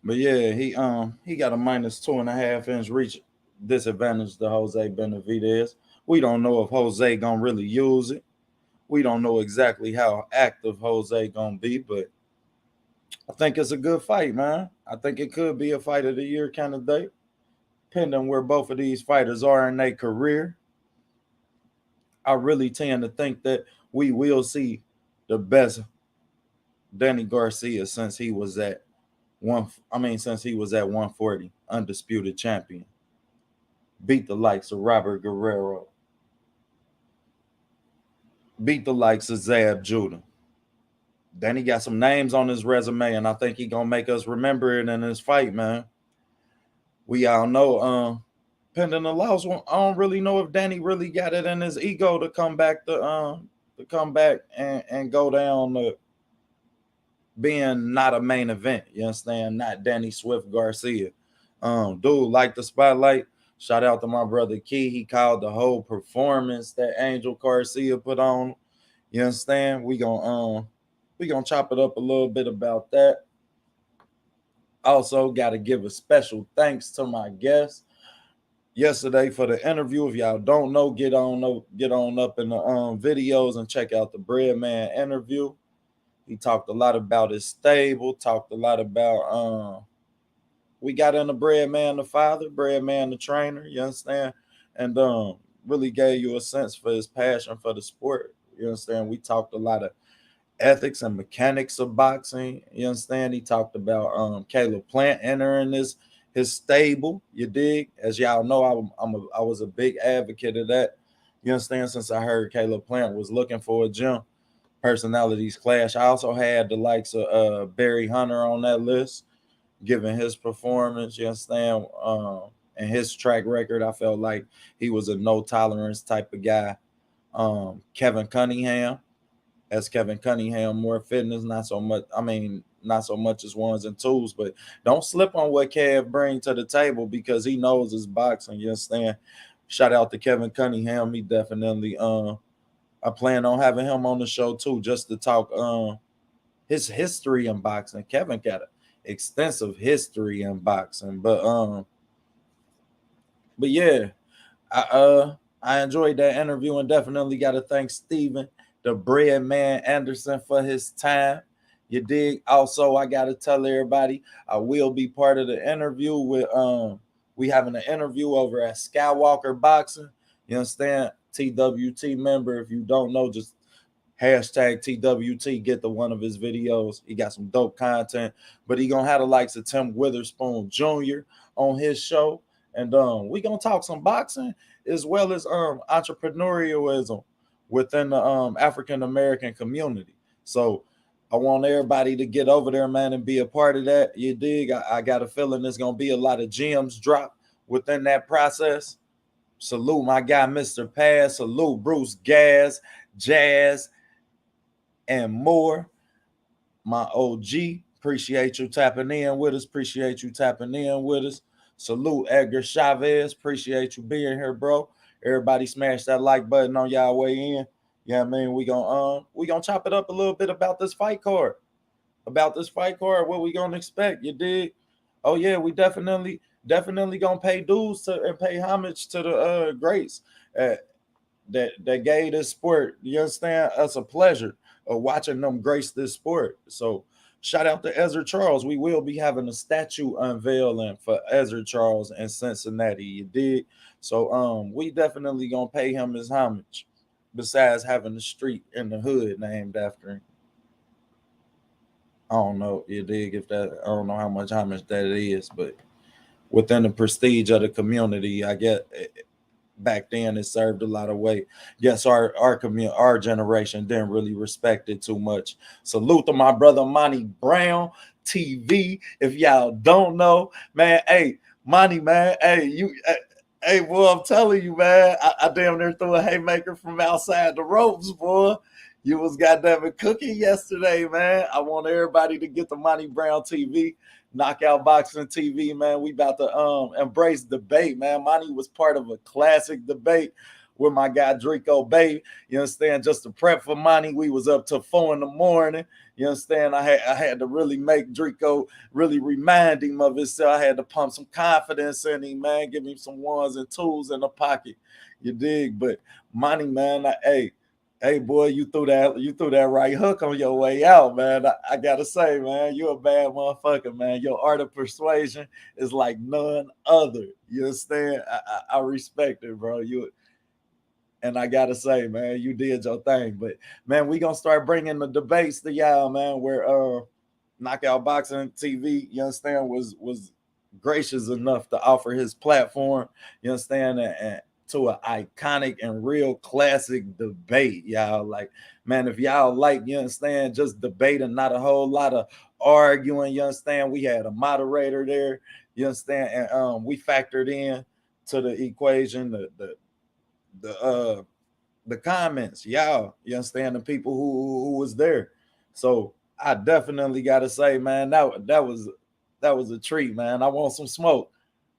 But yeah, he got a minus 2.5 inch reach disadvantage to Jose Benevidez. We don't know if Jose gonna really use it. We don't know exactly how active Jose gonna be, but I think it's a good fight, man. I think it could be a fight of the year candidate, depending where both of these fighters are in their career. I really tend to think that we will see the best Danny Garcia since he was at since he was at 140, undisputed champion. Beat the likes of Robert Guerrero, beat the likes of Zab Judah. Then he got some names on his resume, and I think he gonna make us remember it in this fight, man. We all know, pending the loss, I don't really know if Danny really got it in his ego to come back and go down to being not a main event. You understand? Not Danny Swift Garcia. Dude, like the spotlight. Shout out to my brother Key. He called the whole performance that Angel Garcia put on. You understand? We gonna chop it up a little bit about that. Also, got to give a special thanks to my guest yesterday for the interview. If y'all don't know, get on up in the videos and check out the Breadman interview. He talked a lot about his stable, talked a lot about we got into Breadman the father, Breadman the trainer, you understand? And really gave you a sense for his passion for the sport. You understand? We talked a lot of ethics and mechanics of boxing. You understand? He talked about Caleb Plant entering his stable. You dig? As y'all know, I was a big advocate of that. You understand? Since I heard Caleb Plant was looking for a gym, personalities clash. I also had the likes of Barry Hunter on that list, given his performance. You understand? And his track record, I felt like he was a no tolerance type of guy. Kevin Cunningham, as Kevin Cunningham, more fitness, not so much. I mean, not so much as ones and twos, but don't slip on what Kev bring to the table because he knows his boxing. You understand? Shout out to Kevin Cunningham. He definitely I plan on having him on the show too, just to talk his history in boxing. Kevin got an extensive history in boxing, but yeah, I enjoyed that interview and definitely got to thank Steven, the bread man Anderson, for his time. You dig? Also, I got to tell everybody I will be part of the interview with we having an interview over at Skywalker Boxing. You understand? TWT member. If you don't know, just hashtag TWT, get to one of his videos. He got some dope content, but he gonna have the likes of Tim Witherspoon Jr. on his show, and we gonna talk some boxing as well as entrepreneurialism within the African American community. So I want everybody to get over there, man, and be a part of that. You dig? I got a feeling there's gonna be a lot of gems dropped within that process. Salute my guy, Mr. Pass. Salute Bruce Gas, Jazz, and more. My OG, appreciate you tapping in with us. Appreciate you tapping in with us. Salute Edgar Chavez. Appreciate you being here, bro. Everybody smash that like button on y'all way in. Yeah, I mean, we gonna chop it up a little bit about this fight card. About this fight card, what we gonna expect? You dig? Oh yeah, we definitely gonna pay dues to and pay homage to the greats uh, that gave this sport. You understand? Us a pleasure of watching them grace this sport. So shout out to Ezra Charles. We will be having a statue unveiling for Ezra Charles in Cincinnati. You did. So we definitely gonna pay him his homage. Besides having the street in the hood named after him. I don't know, you dig if that I don't know how much homage that it is, but within the prestige of the community, I get back then it served a lot of weight. Yes, our generation didn't really respect it too much. Salute to my brother Monty Brown TV. If y'all don't know, man, hey Monty, man, hey, boy, I'm telling you, man, I damn near threw a haymaker from outside the ropes, boy. You was goddamn it cooking yesterday, man. I want everybody to get the Monty Brown TV. Knockout Boxing TV, man. We about to embrace debate, man. Monty was part of a classic debate with my guy Draco Bay. You understand? Just to prep for money, we was up till 4 in the morning. You understand? I had to really make Draco really remind him of himself. I had to pump some confidence in him, man. Give him some ones and twos in the pocket. You dig? But money, man. Hey, boy, you threw that right hook on your way out, man. I gotta say, man, you a bad motherfucker, man. Your art of persuasion is like none other. You understand? I respect it, bro. And I gotta say, man, you did your thing. But man, we gonna start bringing the debates to y'all, man. Where Knockout Boxing TV, you understand, was gracious enough to offer his platform. You understand, and to an iconic and real classic debate, y'all. Like, man, if y'all like, you understand, just debating, not a whole lot of arguing. You understand, we had a moderator there. You understand, and we factored in to the equation the the comments, y'all. You understand, the people who was there. So I definitely gotta say, man, that was a treat, man. I want some smoke.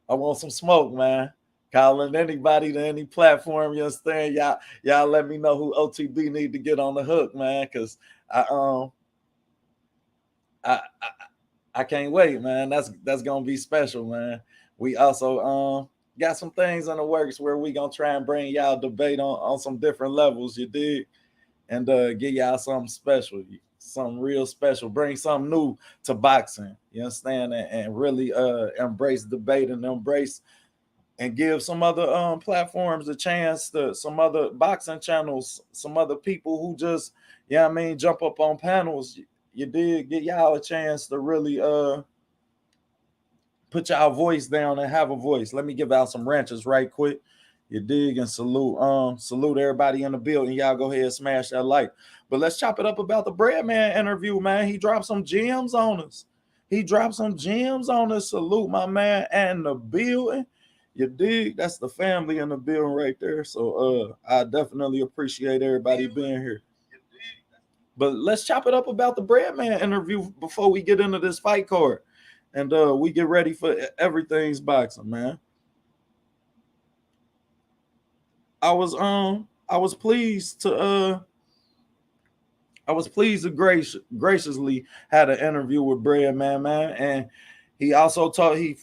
I want some smoke, man. Calling anybody to any platform, you understand? Y'all let me know who OTB need to get on the hook, man. Cause I I I, I can't wait, man. That's gonna be special, man. We also got some things in the works where we gonna try and bring y'all debate on some different levels, you dig? And give y'all something special, something real special. Bring something new to boxing, you understand? And really embrace debate and embrace and give some other platforms a chance, to some other boxing channels, some other people who just, yeah, I mean, jump up on panels. You did get y'all a chance to really put y'all voice down and have a voice. Let me give out some ranches right quick. You dig? And salute everybody in the building. Y'all go ahead and smash that like. But let's chop it up about the Breadman interview, man. He dropped some gems on us. Salute my man and the building. You dig? That's the family in the building right there. So I definitely appreciate everybody being here. But let's chop it up about the Breadman interview before we get into this fight card. And we get ready for everything's boxing, man. I was pleased to graciously had an interview with Breadman, man. And he also he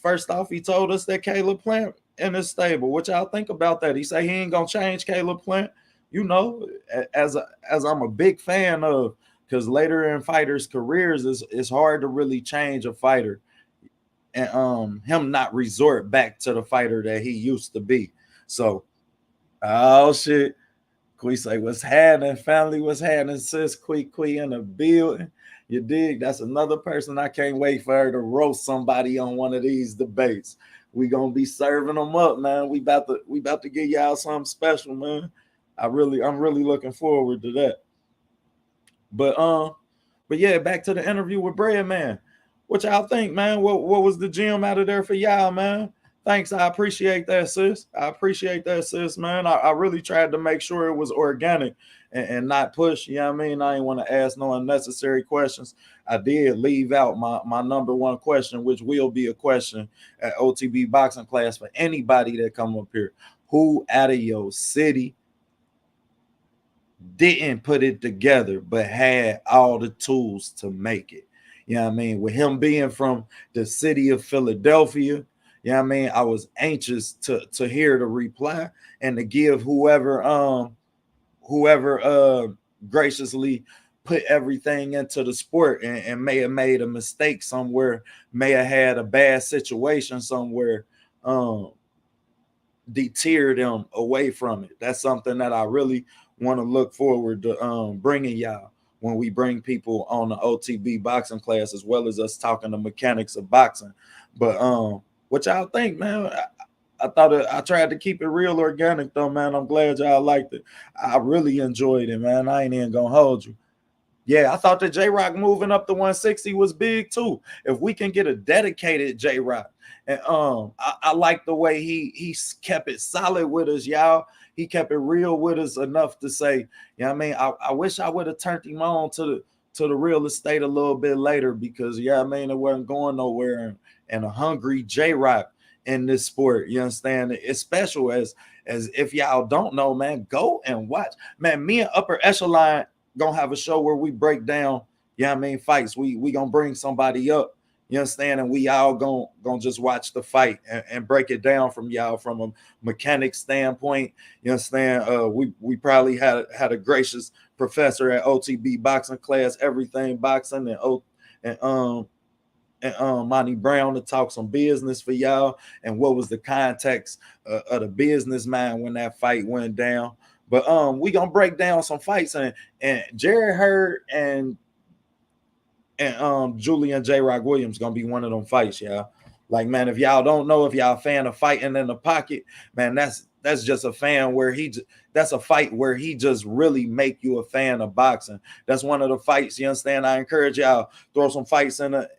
told us that Caleb Plant in his stable. What y'all think about that? He said he ain't gonna change Caleb Plant. You know, as I'm a big fan of, because later in fighters' careers, it's hard to really change a fighter and him not resort back to the fighter that he used to be. So, oh shit. Quee say, what's happening, family? What's happening, sis? Quee in the building. You dig? That's another person I can't wait for her to roast somebody on one of these debates. We gonna be serving them up, man. We about to get y'all something special, man. I'm really looking forward to that. But yeah, back to the interview with Breadman. What y'all think, man? What was the gem out of there for y'all, man? Thanks. I appreciate that, sis. Man. I really tried to make sure it was organic and not push. You know what I mean? I didn't want to ask no unnecessary questions. I did leave out my number one question, which will be a question at OTB boxing class for anybody that come up here. Who out of your city didn't put it together but had all the tools to make it? You know what I mean? With him being from the city of Philadelphia, you know what I mean? I was anxious to hear the reply and to give whoever graciously put everything into the sport and may have made a mistake somewhere, may have had a bad situation somewhere, deter them away from it. That's something that I really want to look forward to bringing y'all when we bring people on the OTB boxing class, as well as us talking the mechanics of boxing. But what y'all think, man? I tried to keep it real organic though, man. I'm glad y'all liked it. I really enjoyed it, man. I ain't even gonna hold you. Yeah, I thought that J Rock moving up to 160 was big too. If we can get a dedicated J Rock, and I like the way he kept it solid with us, y'all. He kept it real with us enough to say, you know what I mean? I wish I would have turned him on to the real estate a little bit later, because yeah, I mean, it wasn't going nowhere, and a hungry J Rock in this sport, you understand? It's special as As if y'all don't know, man, go and watch. Man, me and Upper Echelon gonna have a show where we break down, I mean, fights. We gonna bring somebody up, you understand, and we all gonna just watch the fight and break it down from y'all from a mechanic standpoint. You understand? We probably had a gracious professor at OTB boxing class, everything boxing, and Monty Brown to talk some business for y'all and what was the context of the business mind when that fight went down. But we gonna break down some fights, and Jerry Hurd and Julian J. Rock Williams gonna be one of them fights, y'all. Like, man, if y'all don't know, if y'all a fan of fighting in the pocket, man, that's just a fan where that's a fight where he just really make you a fan of boxing. That's one of the fights, you understand? I encourage y'all throw some fights in the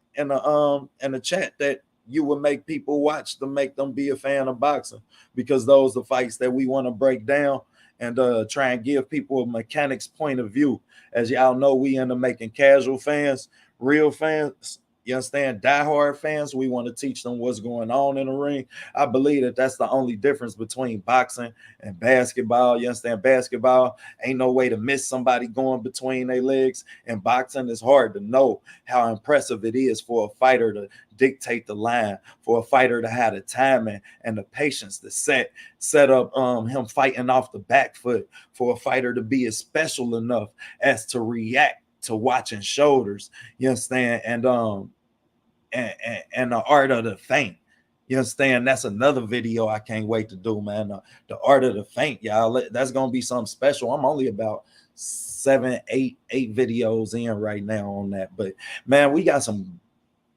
chat that you would make people watch to make them be a fan of boxing, because those are the fights that we want to break down and try and give people a mechanics point of view. As y'all know, we into making casual fans real fans. You understand? Diehard fans, we want to teach them what's going on in the ring. I believe that that's the only difference between boxing and basketball. You understand? Basketball ain't no way to miss somebody going between their legs. And boxing is hard to know how impressive it is for a fighter to dictate the line, for a fighter to have the timing and the patience to set up him fighting off the back foot, for a fighter to be as special enough as to react to watching shoulders, you understand, and the art of the feint. You understand? That's another video I can't wait to do, man. The art of the feint, y'all. That's gonna be something special. I'm only about 7, 8 videos in right now on that, but man, we got some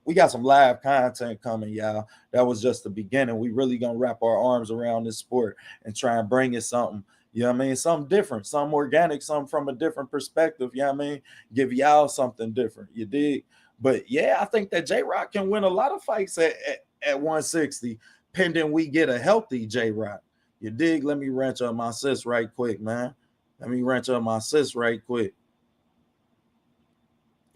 live content coming, y'all. That was just the beginning. We really gonna wrap our arms around this sport and try and bring it something, you know what I mean? Something different, something organic, something from a different perspective, you know what I mean? Give y'all something different, you dig? But yeah, I think that J-Rock can win a lot of fights at 160, pending we get a healthy J-Rock. You dig? Let me wrench up my sis right quick, man. Let me wrench up my sis right quick.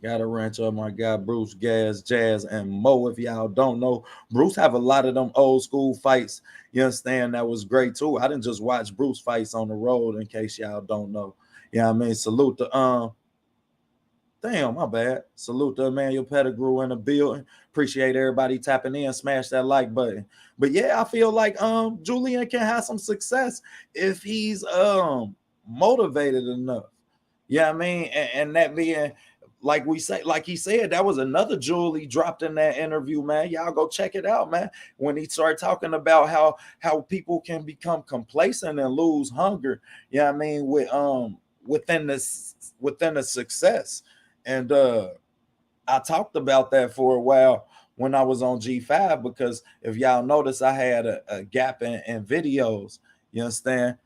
Gotta wrench up my guy Bruce Gas, Jazz, and Mo. If y'all don't know, Bruce have a lot of them old school fights. You understand? That was great too. I didn't just watch Bruce fights on the road, in case y'all don't know. You know what I mean? Salute to damn, my bad. Salute to Emmanuel Pettigrew in the building. Appreciate everybody tapping in. Smash that like button. But yeah, I feel like Julian can have some success if he's motivated enough. Yeah, I mean, and that being, like we say, like he said, that was another jewel he dropped in that interview, man. Y'all go check it out, man. When he started talking about how people can become complacent and lose hunger, you know what I mean, within the success. And I talked about that for a while when I was on G5, because if y'all notice, I had a gap in videos. You understand?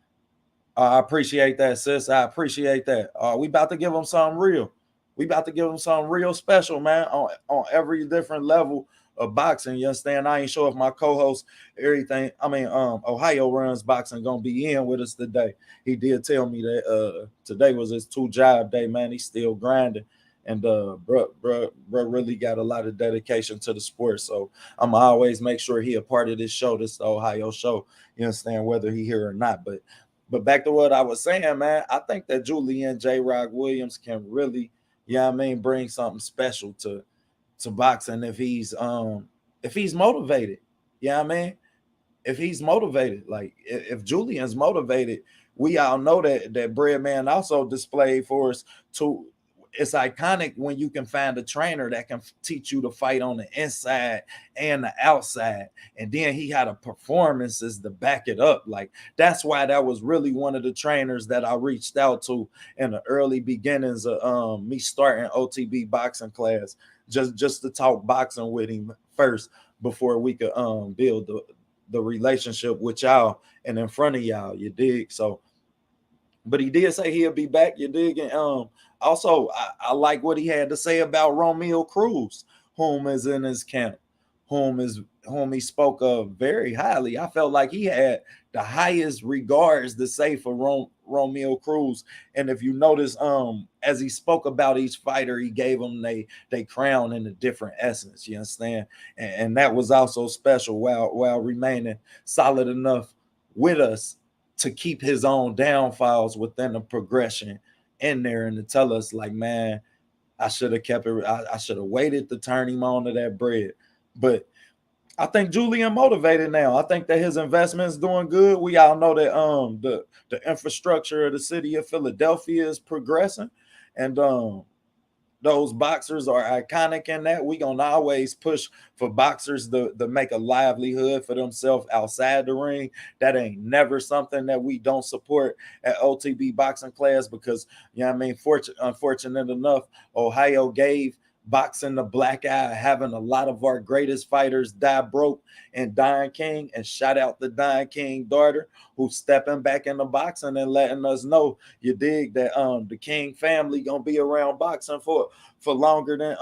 I appreciate that, sis. I appreciate that. We about to give them something real. We about to give them something real special, man, on every different level of boxing. You understand? I ain't sure if my co-host, everything, Ohio Runs Boxing, gonna be in with us today. He did tell me that today was his 2-job day, man. He's still grinding. And bro really got a lot of dedication to the sport. So I'm always make sure he a part of this show, this Ohio show. You understand, whether he here or not. But back to what I was saying, man, I think that Julian J. Rock Williams can really, you know what I mean, bring something special to boxing if he's motivated. You know what I mean? If he's motivated, like if Julian's motivated, we all know that Breadman also displayed for us to. It's iconic when you can find a trainer that can teach you to fight on the inside and the outside, and then he had a performances to back it up. Like, that's why that was really one of the trainers that I reached out to in the early beginnings of me starting OTB boxing class, just to talk boxing with him first before we could build the relationship with y'all and in front of y'all. You dig? So, but he did say he'll be back. You dig? And also, I like what he had to say about Romeo Cruz, whom is in his camp, whom he spoke of very highly. I felt like he had the highest regards to say for Romeo Cruz. And if you notice, as he spoke about each fighter, he gave them they crown in a different essence. You understand? And that was also special while remaining solid enough with us to keep his own downfalls within the progression in there, and to tell us like, man, I should have kept it. I should have waited to turn him on to that bread. But I think Julian motivated now. I think that his investment's doing good. We all know that the infrastructure of the city of Philadelphia is progressing, and those boxers are iconic in that. We gonna always push for boxers to make a livelihood for themselves outside the ring. That ain't never something that we don't support at OTB boxing class, because you know what I mean, unfortunate enough, Ohio gave boxing the black eye, having a lot of our greatest fighters die broke and dying king. And shout out the dying king daughter who's stepping back into boxing and letting us know, you dig, that the king family gonna be around boxing for longer than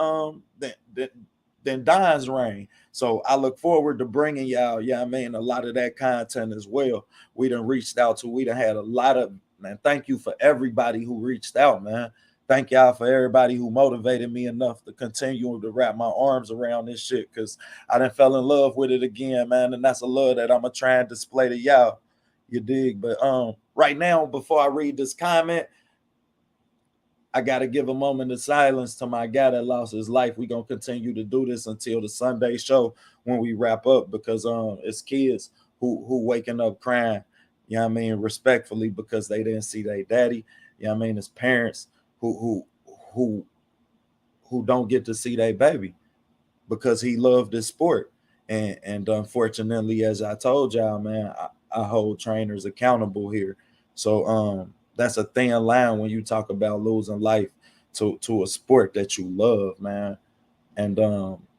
Don's reign. So I look forward to bringing y'all, yeah, I mean, a lot of that content as well. We done reached out to, we done had a lot of, man, thank you for everybody who reached out, man. Thank y'all for everybody who motivated me enough to continue to wrap my arms around this shit, because I done fell in love with it again, man. And that's a love that I'm going to try and display to y'all. You dig? But right now, before I read this comment, I got to give a moment of silence to my guy that lost his life. We're going to continue to do this until the Sunday show when we wrap up, because it's kids who waking up crying, you know what I mean, respectfully, because they didn't see their daddy. You know what I mean? It's parents who don't get to see their baby because he loved this sport. And unfortunately, as I told y'all, man, I hold trainers accountable here. So that's a thin line when you talk about losing life to a sport that you love, man. And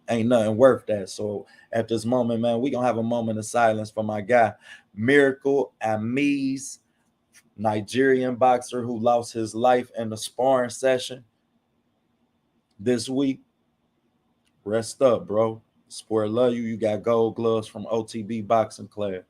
ain't nothing worth that. So at this moment, man, we gonna have a moment of silence for my guy, Miracle Amiz, Nigerian boxer who lost his life in the sparring session this week. Rest up, bro. Sport love you. You got gold gloves from OTB boxing class.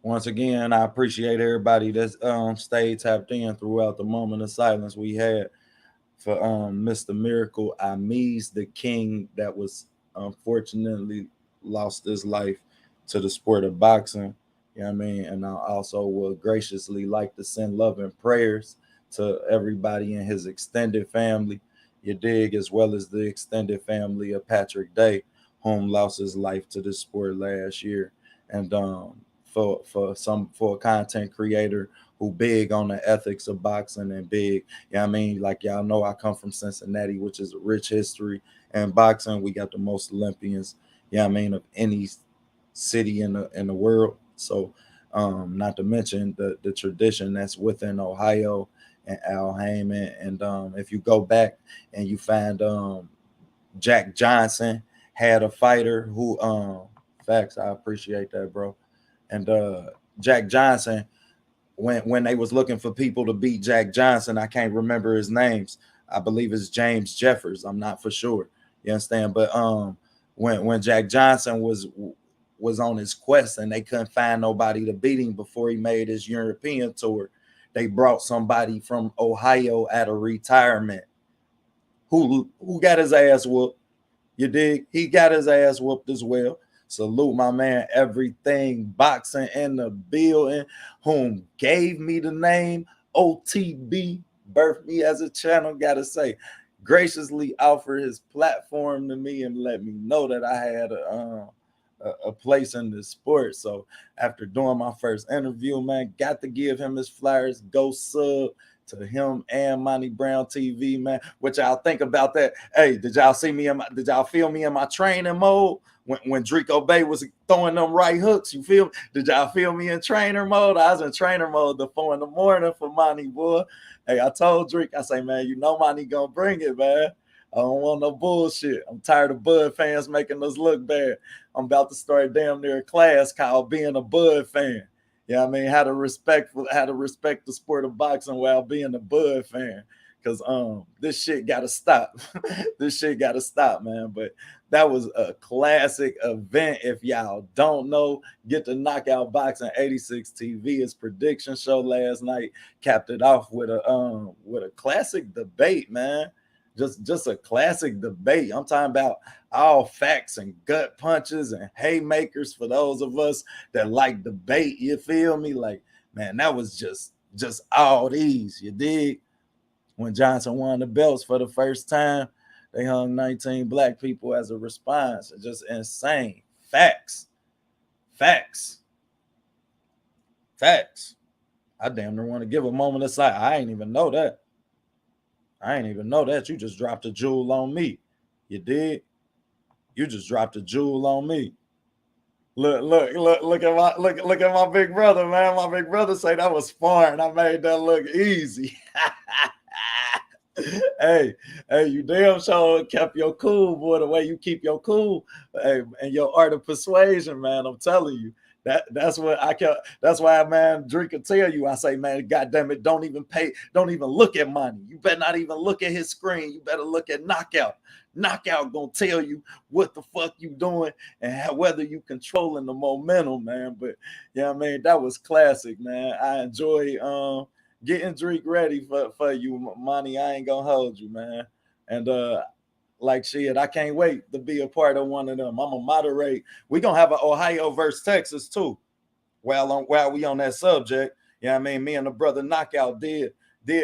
Once again, I appreciate everybody that's stayed tapped in throughout the moment of silence we had for Mr. Miracle Amiz, the king that was unfortunately lost his life to the sport of boxing. You know what I mean? And I also would graciously like to send love and prayers to everybody in his extended family, you dig, as well as the extended family of Patrick Day, whom lost his life to this sport last year. And for a content creator who big on the ethics of boxing and big, you know what I mean? Like y'all know, I come from Cincinnati, which is a rich history and boxing. We got the most Olympians, you know what I mean, of any city in the world. So not to mention the tradition that's within Ohio and Al Heyman. And if you go back and you find Jack Johnson had a fighter who facts, I appreciate that, bro. And Jack Johnson, when they was looking for people to beat Jack Johnson, I can't remember his names. I believe it's James Jeffers. I'm not for sure. You understand? But when Jack Johnson was on his quest and they couldn't find nobody to beat him before he made his European tour, they brought somebody from Ohio at a retirement who got his ass whooped. You dig? He got his ass whooped as well. Salute my man, everything boxing in the building, whom gave me the name OTB, birthed me as a channel. Gotta say, graciously offered his platform to me and let me know that I had a place in this sport. So after doing my first interview, man, got to give him his flyers. Go sub, to him and Monty Brown TV, man. What y'all think about that? Hey, did y'all see me? Did y'all feel me in my training mode when Drico Bay was throwing them right hooks? You feel? Did y'all feel me in trainer mode? I was in trainer mode the 4 in the morning for Monty, boy. Hey, I told Drake, I say, man, you know Monty gonna bring it, man. I don't want no bullshit. I'm tired of Bud fans making us look bad. I'm about to start damn near a class called being a Bud fan. Yeah, I mean, how to respect the sport of boxing while being a Bud fan. Cause this shit gotta stop. This shit gotta stop, man. But that was a classic event. If y'all don't know, get the Knockout Boxing 86 TV. His prediction show last night capped it off with a classic debate, man. Just a classic debate. I'm talking about all facts and gut punches and haymakers for those of us that like debate. You feel me? Like, man, that was just all these. You dig? When Johnson won the belts for the first time, they hung 19 black people as a response. It's just insane. Facts. Facts. Facts. I damn near want to give a moment of silence. I ain't even know that. You just dropped a jewel on me. You did? You just dropped a jewel on me. Look at my big brother, man. My big brother say that was foreign. I made that look easy. hey, you damn sure kept your cool, boy. The way you keep your cool, hey, and your art of persuasion, man. I'm telling you. That's what I kept. That's why, man, Drake can tell you. I say, man, goddamn it, don't even look at money. You better not even look at his screen. You better look at Knockout. Knockout gonna tell you what the fuck you doing and whether you controlling the momentum, man. But yeah, I mean, that was classic, man. I enjoy getting Drake ready for you, Monty. I ain't gonna hold you, man. And like shit, I can't wait to be a part of one of them. I'm gonna moderate. We're gonna have an Ohio versus Texas too. While we on that subject, you know what I mean? Me and the brother Knockout did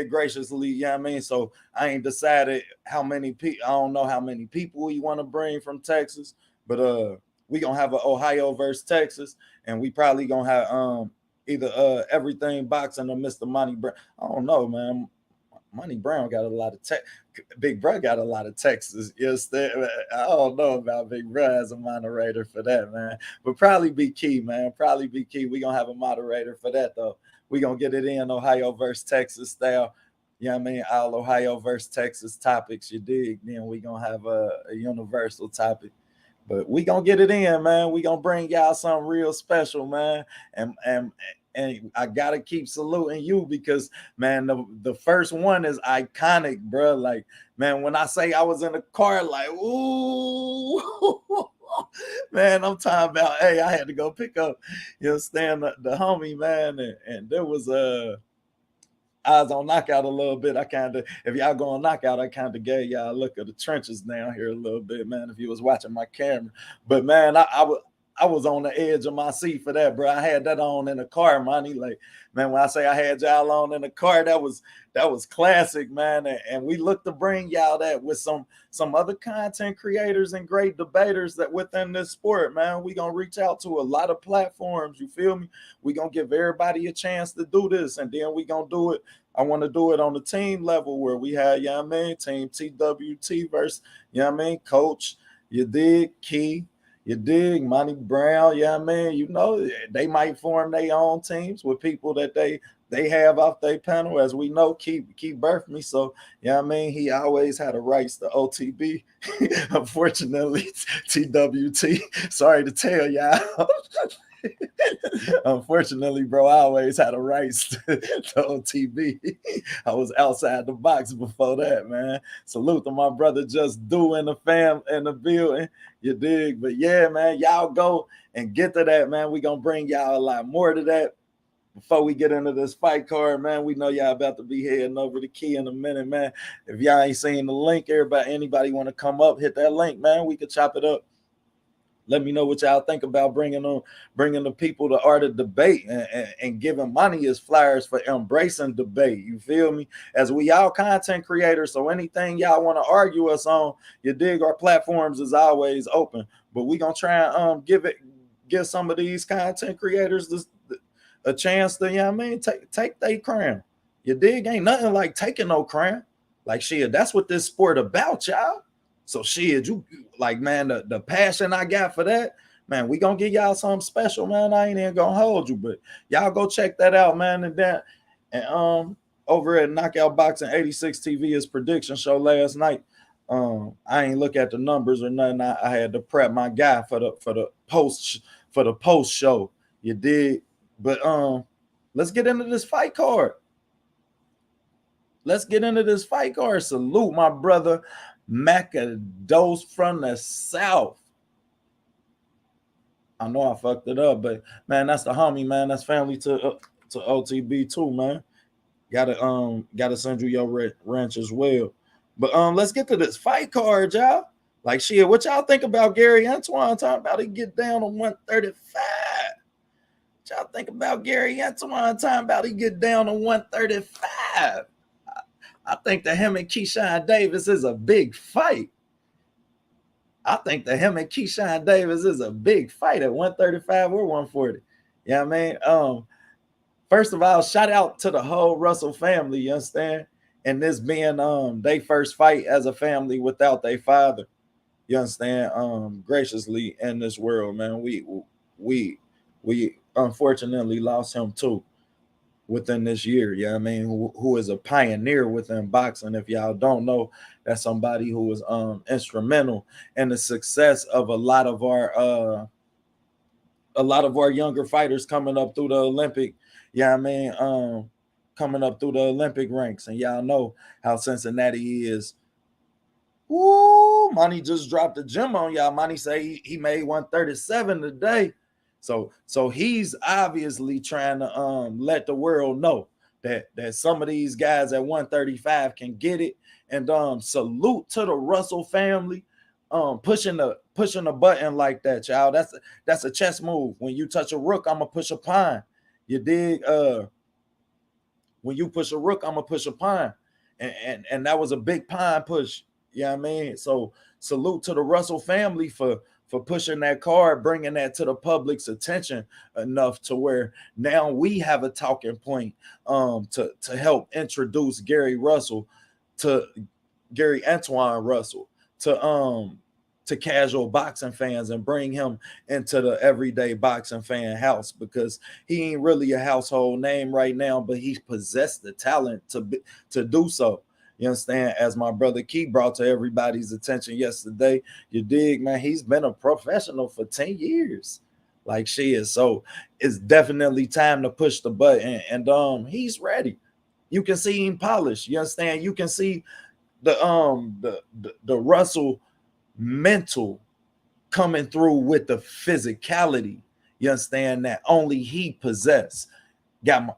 graciously, you know what I mean? So I ain't decided how many people, I don't know how many people we want to bring from Texas, but we gonna have an Ohio versus Texas, and we probably gonna have either everything boxing or Mr. Monty Brown. I don't know, man. Monty Brown got a lot of Big Bro got a lot of Texas. Yes, I don't know about Big Bro as a moderator for that, man. But probably be key, man. Probably be key. We gonna have a moderator for that though. We gonna get it in Ohio versus Texas style. You know what I mean? All Ohio versus Texas topics, you dig? Then we gonna have a universal topic. But we gonna get it in, man. We gonna bring y'all something real special, man. And I gotta keep saluting you because, man, the first one is iconic, bro. Like, man, when I say I was in the car, like, ooh, man, I'm talking about, hey, I had to go pick up, you know, stand the homie, man, and there was I was on Knockout a little bit. I kind of, if y'all go on Knockout, I kind of gave y'all a look at the trenches down here a little bit, man, if you was watching my camera. But, man, I was on the edge of my seat for that, bro. I had that on in the car, money. Like, man, when I say I had y'all on in the car, that was classic, man. And we look to bring y'all that with some other content creators and great debaters that within this sport, man. We gonna reach out to a lot of platforms. You feel me? We gonna give everybody a chance to do this, and then we gonna do it. I want to do it on the team level where we have, you know what I mean, Team TWT versus, you know what I mean, Coach, you dig, Key. You dig, Monty Brown, yeah, man. You know, they might form their own teams with people that they have off their panel. As we know, Keep birthed me. So, yeah, I mean, he always had the rights to OTB. Unfortunately, TWT, sorry to tell y'all. Unfortunately, bro, I always had the rights to OTB. I was outside the box before that, man. Salute to my brother Just Doing the fam in the building. You dig? But yeah, man, y'all go and get to that, man. We gonna bring y'all a lot more to that. Before we get into this fight card, man, we know y'all about to be heading over the key in a minute, man. If y'all ain't seen the link, anybody want to come up, hit that link, man. We could chop it up. Let me know what y'all think about bringing the people the art of debate and giving money as flyers for embracing debate. You feel me? As we all content creators, so anything y'all want to argue us on, you dig, our platforms is always open. But we gonna try and give some of these content creators a chance to, you know what I mean, take their crown. You dig? Ain't nothing like taking no crown. Like shit, that's what this sport about, y'all. So shit, you like man, the passion I got for that, man, we gonna give y'all something special, man. I ain't even gonna hold you, but y'all go check that out, man. And over at Knockout Boxing 86 TV, his prediction show last night. I ain't look at the numbers or nothing. I had to prep my guy for the post show. You did, but let's get into this fight card. Let's get into this fight card. Salute my brother Macados from the South. I know I fucked it up, but man, that's the homie, man. That's family to OTB too, man. Gotta send you your ranch as well. But let's get to this fight card, y'all. Like shit, what y'all think about Gary Antuan talking about he get down to 135? What y'all think about Gary Antuan talking about he get down to 135? I think that him and Keyshawn Davis is a big fight. I think that him and Keyshawn Davis is a big fight at 135 or 140. Yeah, you know I mean, first of all, shout out to the whole Russell family, you understand? And this being they first fight as a family without their father. You understand? Graciously in this world, man. We unfortunately lost him too within this year. Yeah, you know I mean, who is a pioneer within boxing. If y'all don't know, that's somebody who was instrumental in the success of a lot of our younger fighters coming up through the Olympic. Yeah, you know I mean, coming up through the Olympic ranks. And y'all know how Cincinnati is. Woo, Money just dropped a gem on y'all. Money say he made 137 today. So he's obviously trying to let the world know that some of these guys at 135 can get it. And salute to the Russell family pushing the button like that, y'all. That's a chess move. When you touch a rook, I'm gonna push a pawn. You dig? When you push a rook, I'm gonna push a pawn. And that was a big pawn push. You know what I mean? So salute to the Russell family for pushing that card, bringing that to the public's attention enough to where now we have a talking point to help introduce Gary Antuan Russell to casual boxing fans and bring him into the everyday boxing fan house, because he ain't really a household name right now, but he possessed the talent to do so. You understand? As my brother Key brought to everybody's attention yesterday, you dig, man, he's been a professional for 10 years. Like she is. So it's definitely time to push the button. And he's ready. You can see him polished. You understand? You can see the Russell mental coming through with the physicality. You understand? That only he possessed. Got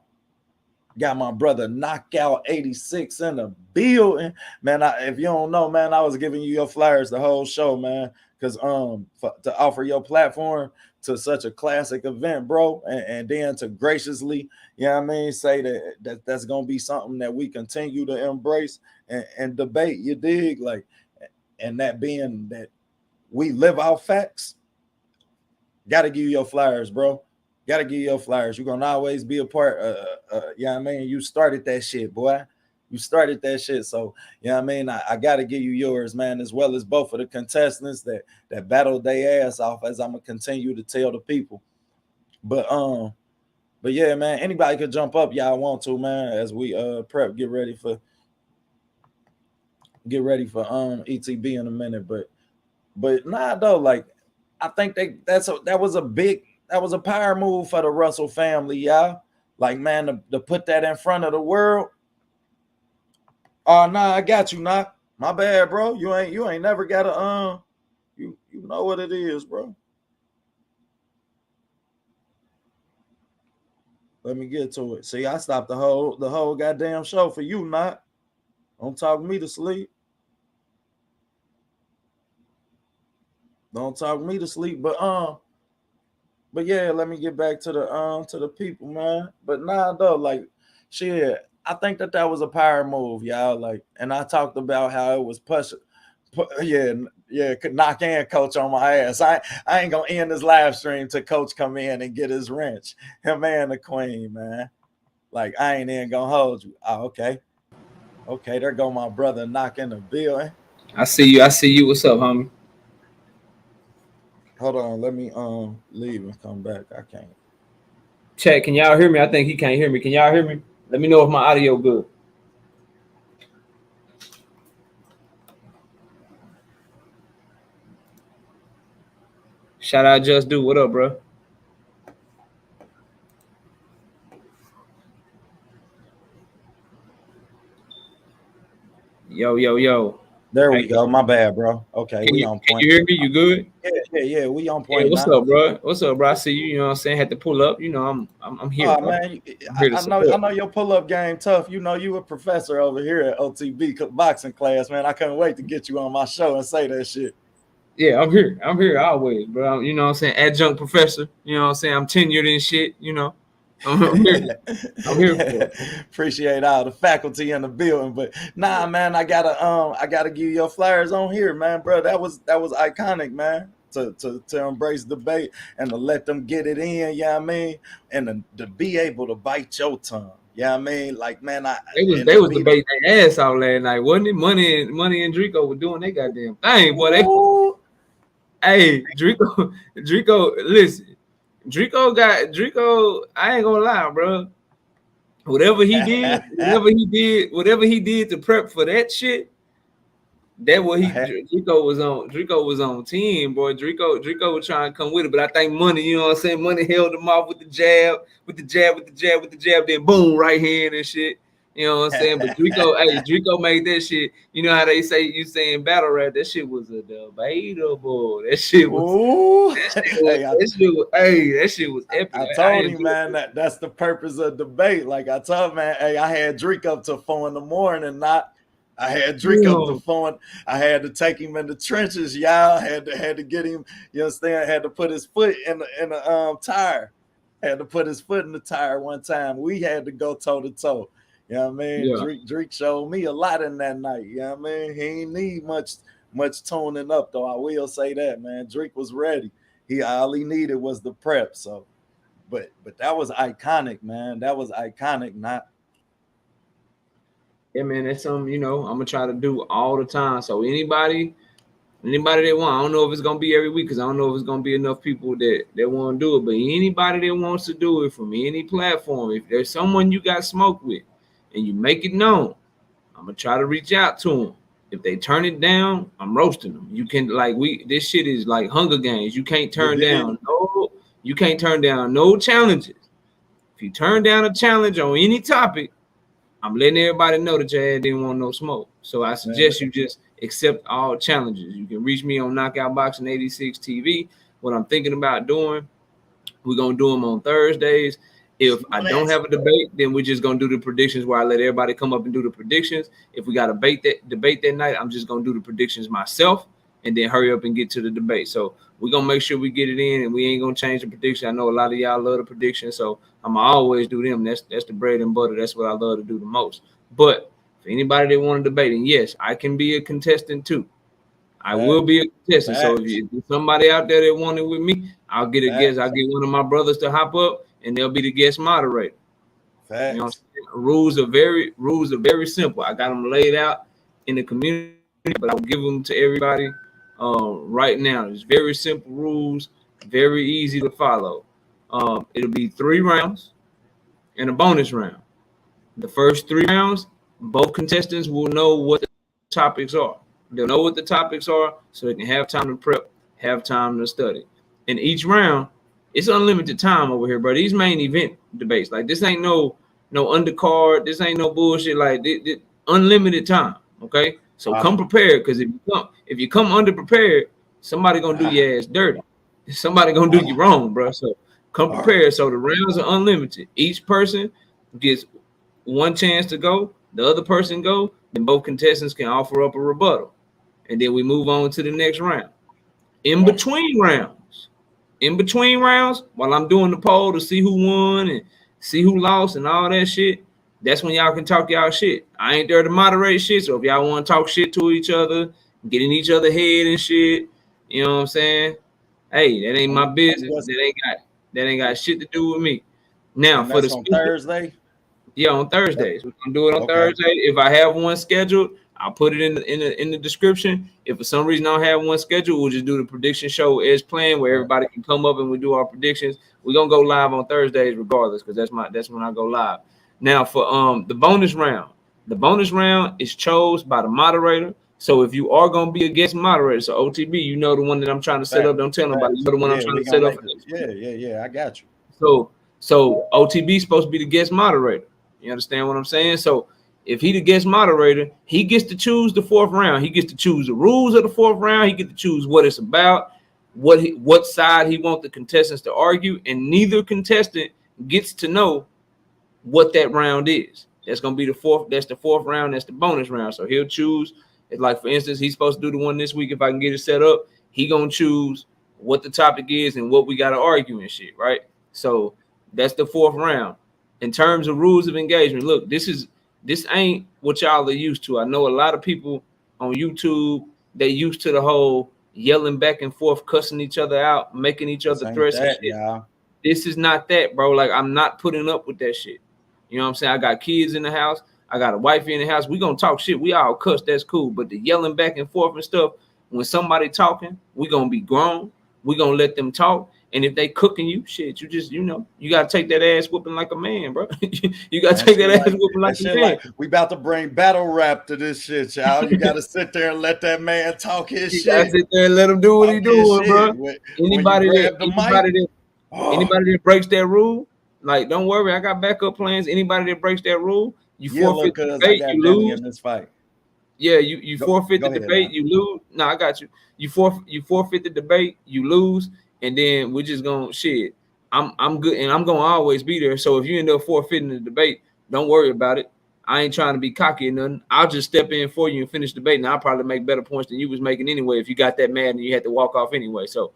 my brother Knockout 86 in the building. Man, if you don't know, man, I was giving you your flyers the whole show, man, because to offer your platform to such a classic event, bro, and then to graciously, you know what I mean, say that's gonna be something that we continue to embrace and debate. You dig? Like, and that being that we live out facts, gotta give you your flyers, bro. Gotta give you your flyers. You're gonna always be a part. You know what I mean? You started that shit, boy. You started that shit. So, you know what I mean? I gotta give you yours, man, as well as both of the contestants that battled their ass off, as I'm gonna continue to tell the people. But yeah, man, anybody could jump up, y'all want to, man, as we prep, get ready for ETB in a minute. But nah, though, like I think that was a power move for the Russell family, y'all. Like, man, to put that in front of the world. Oh, nah, I got you, nah. My bad, bro. You ain't never got a you know what it is, bro. Let me get to it. See, I stopped the whole goddamn show for you, not. Don't talk me to sleep. Don't talk me to sleep. But yeah, let me get back to the people, man. But nah, though, like shit, I think that was a power move, y'all. Like, and I talked about how it was pushing. Yeah, could knock in coach on my ass. I ain't gonna end this live stream till coach come in and get his wrench. Him and the queen, man. Like, I ain't even gonna hold you. Oh, okay. Okay, there go my brother knocking the building. I see you. I see you. What's up, homie? Hold on, let me leave and come back. I can't. Chat, can y'all hear me? I think he can't hear me. Can y'all hear me? Let me know if my audio good. Shout out Just Do. What up, bro? Yo, yo, yo. There How we you go. doing? My bad, bro. Okay, Can we you on can point. you hear me? You good? Yeah. We on Yeah, point what's now. up, bro? What's up, bro? I see you. You know what I'm saying? Had to pull up. You know, I'm here, Oh bro. man, I'm here to I support. know your pull up game tough. You know you a professor over here at OTB boxing class, man. I couldn't wait to get you on my show and say that shit. Yeah, I'm here. I'm here always, bro. You know what I'm saying? Adjunct professor. You know what I'm saying? I'm tenured and shit. You know, I'm here. I'm here for it. Appreciate all the faculty in the building, but nah, man, I gotta give you your flyers on here, man, bro. That was iconic, man. To embrace debate and to let them get it in, yeah, I mean, and to be able to bite your tongue, yeah, I mean, like, man, and They to was be the debating their ass out last night, wasn't it? Money and Drico were doing their goddamn thing, boy. They ooh, hey Drico, listen, Drico. I ain't gonna lie, bro. Whatever he did to prep for that shit. That what I he had, Drico was on. Drico was on team, boy. Drico was trying to come with it, but I think Money, you know what I'm saying? Money held him off with the jab, with the jab, with the jab, with the jab, then boom, right hand and shit. You know what I'm saying? But Drico made that shit. You know how they say you saying battle rap? That shit was a debatable. ooh, hey, That shit was epic. I I told him, enjoyed man, it. that's the purpose of debate. Like I told man, hey, I had Drake up to 4 in the morning, not I had Drake up to Damn. 4. I had to take him in the trenches, y'all. Had to get him, you understand, had to put his foot in the tire. Had to put his foot in the tire one time. We had to go toe to toe. You know what I mean? Yeah. Drake showed me a lot in that night. You know what I mean? He ain't need much tuning up though. I will say that, man. Drake was ready. He all he needed was the prep. So but that was iconic, man. That was iconic. Not Yeah, man, that's something, I'm gonna try to do all the time. So anybody that want, I don't know if it's gonna be every week because I don't know if it's gonna be enough people that want to do it. But anybody that wants to do it from any platform, if there's someone you got smoke with and you make it known, I'm gonna try to reach out to them. If they turn it down, I'm roasting them. You can this shit is like Hunger Games. you dig? You can't turn down no challenges. If you turn down a challenge on any topic, I'm letting everybody know that your ass didn't want no smoke. So I Man, suggest you just accept all challenges. You can reach me on Knockout Boxing 86 TV. What I'm thinking about doing, we're gonna do them on Thursdays. If I don't have a debate, then we're just gonna do the predictions where I let everybody come up and do the predictions. If we got a debate that night, I'm just gonna do the predictions myself and then hurry up and get to the debate. So we're gonna make sure we get it in and we ain't gonna change the prediction. I know a lot of y'all love the prediction, so I'm gonna always do them. That's the bread and butter. That's what I love to do the most. But for anybody that want to debate, and yes, I can be a contestant too. I will be facts, a contestant. So facts, if there's somebody out there that want it with me, I'll get a guest. I'll facts, get one of my brothers to hop up, and they'll be the guest moderator. You know, what facts. I'm saying? Rules are very simple. I got them laid out in the community, but I'll give them to everybody right now. It's very simple rules, very easy to follow. It'll be 3 rounds and a bonus round. The first 3 rounds, both contestants will know what the topics are. They'll know what the topics are so they can have time to prep, have time to study. In each round, it's unlimited time over here, bro. These main event debates, like this ain't no undercard, this ain't no bullshit. Like unlimited time. Okay, so come Wow. prepared because if you come underprepared, somebody gonna do Ah, your ass dirty. Somebody gonna do you ah, wrong, bro. So come ah, prepared. So the rounds are unlimited. Each person gets one chance to go, the other person go, then both contestants can offer up a rebuttal. And then we move on to the next round. In ah. between rounds, while I'm doing the poll to see who won and see who lost and all that shit, that's when y'all can talk y'all shit. I ain't there to moderate shit, so if y'all want to talk shit to each other, get in each other head and shit, you know what I'm saying? Hey, that ain't my business. What's That ain't got shit to do with me. Now and for the that's on speaker, Thursday? Yeah, on Thursdays. We're gonna do it on Okay. Thursday. If I have one scheduled, I'll put it in the description. If for some reason I don't have one scheduled, we'll just do the prediction show as planned, where Right. everybody can come up and we do our predictions. We're gonna go live on Thursdays regardless, because that's when I go live. Now for the bonus round is chose by the moderator. So if you are gonna be a guest moderator, so OTB, you know the one that I'm trying to set Facts. up. Don't tell nobody. You Facts. know the one I'm Yeah, trying we to gonna set up make for it. next week. Yeah. I got you. So OTB is supposed to be the guest moderator. You understand what I'm saying? So if he the guest moderator, he gets to choose the fourth round. He gets to choose the rules of the fourth round. He gets to choose what it's about, what side he wants the contestants to argue, and neither contestant gets to know what that round is. That's gonna be the fourth. That's the fourth round. That's the bonus round. So he'll choose. It's like, for instance, he's supposed to do the one this week. If I can get it set up, he gonna choose what the topic is and what we gotta argue and shit, right? So that's the fourth round. In terms of rules of engagement, look, this ain't what y'all are used to. I know a lot of people on YouTube, they used to the whole yelling back and forth, cussing each other out, making each This other ain't threats and that, shit. y'all. This is not that, bro. Like, I'm not putting up with that shit. You know what I'm saying? I got kids in the house. I got a wifey in the house. We gonna talk shit. We all cuss. That's cool. But the yelling back and forth and stuff, when somebody talking, we gonna be grown. We gonna let them talk. And if they cooking you, shit, you just, you gotta take that ass whooping like a man, bro. You gotta That take shit that ass like whooping like that a shit man. like we about to bring battle rap to this shit, y'all. You gotta sit there and let that man talk his You gotta shit. sit there and let him do what he Talk his doing, bro. shit. When you grab the mic, oh Anybody that breaks that rule, like, don't worry, I got backup plans. Anybody that breaks that rule, you yeah, look, forfeit the cuz I debate, got you Danny lose. in this fight. Yeah, you forfeit Go the ahead debate, now. you lose. No, I got you. You forfeit the debate, you lose, and then we're just gonna shit. I'm good, and I'm gonna always be there. So if you end up forfeiting the debate, don't worry about it. I ain't trying to be cocky or nothing. I'll just step in for you and finish the debate, and I'll probably make better points than you was making anyway. If you got that mad and you had to walk off anyway, so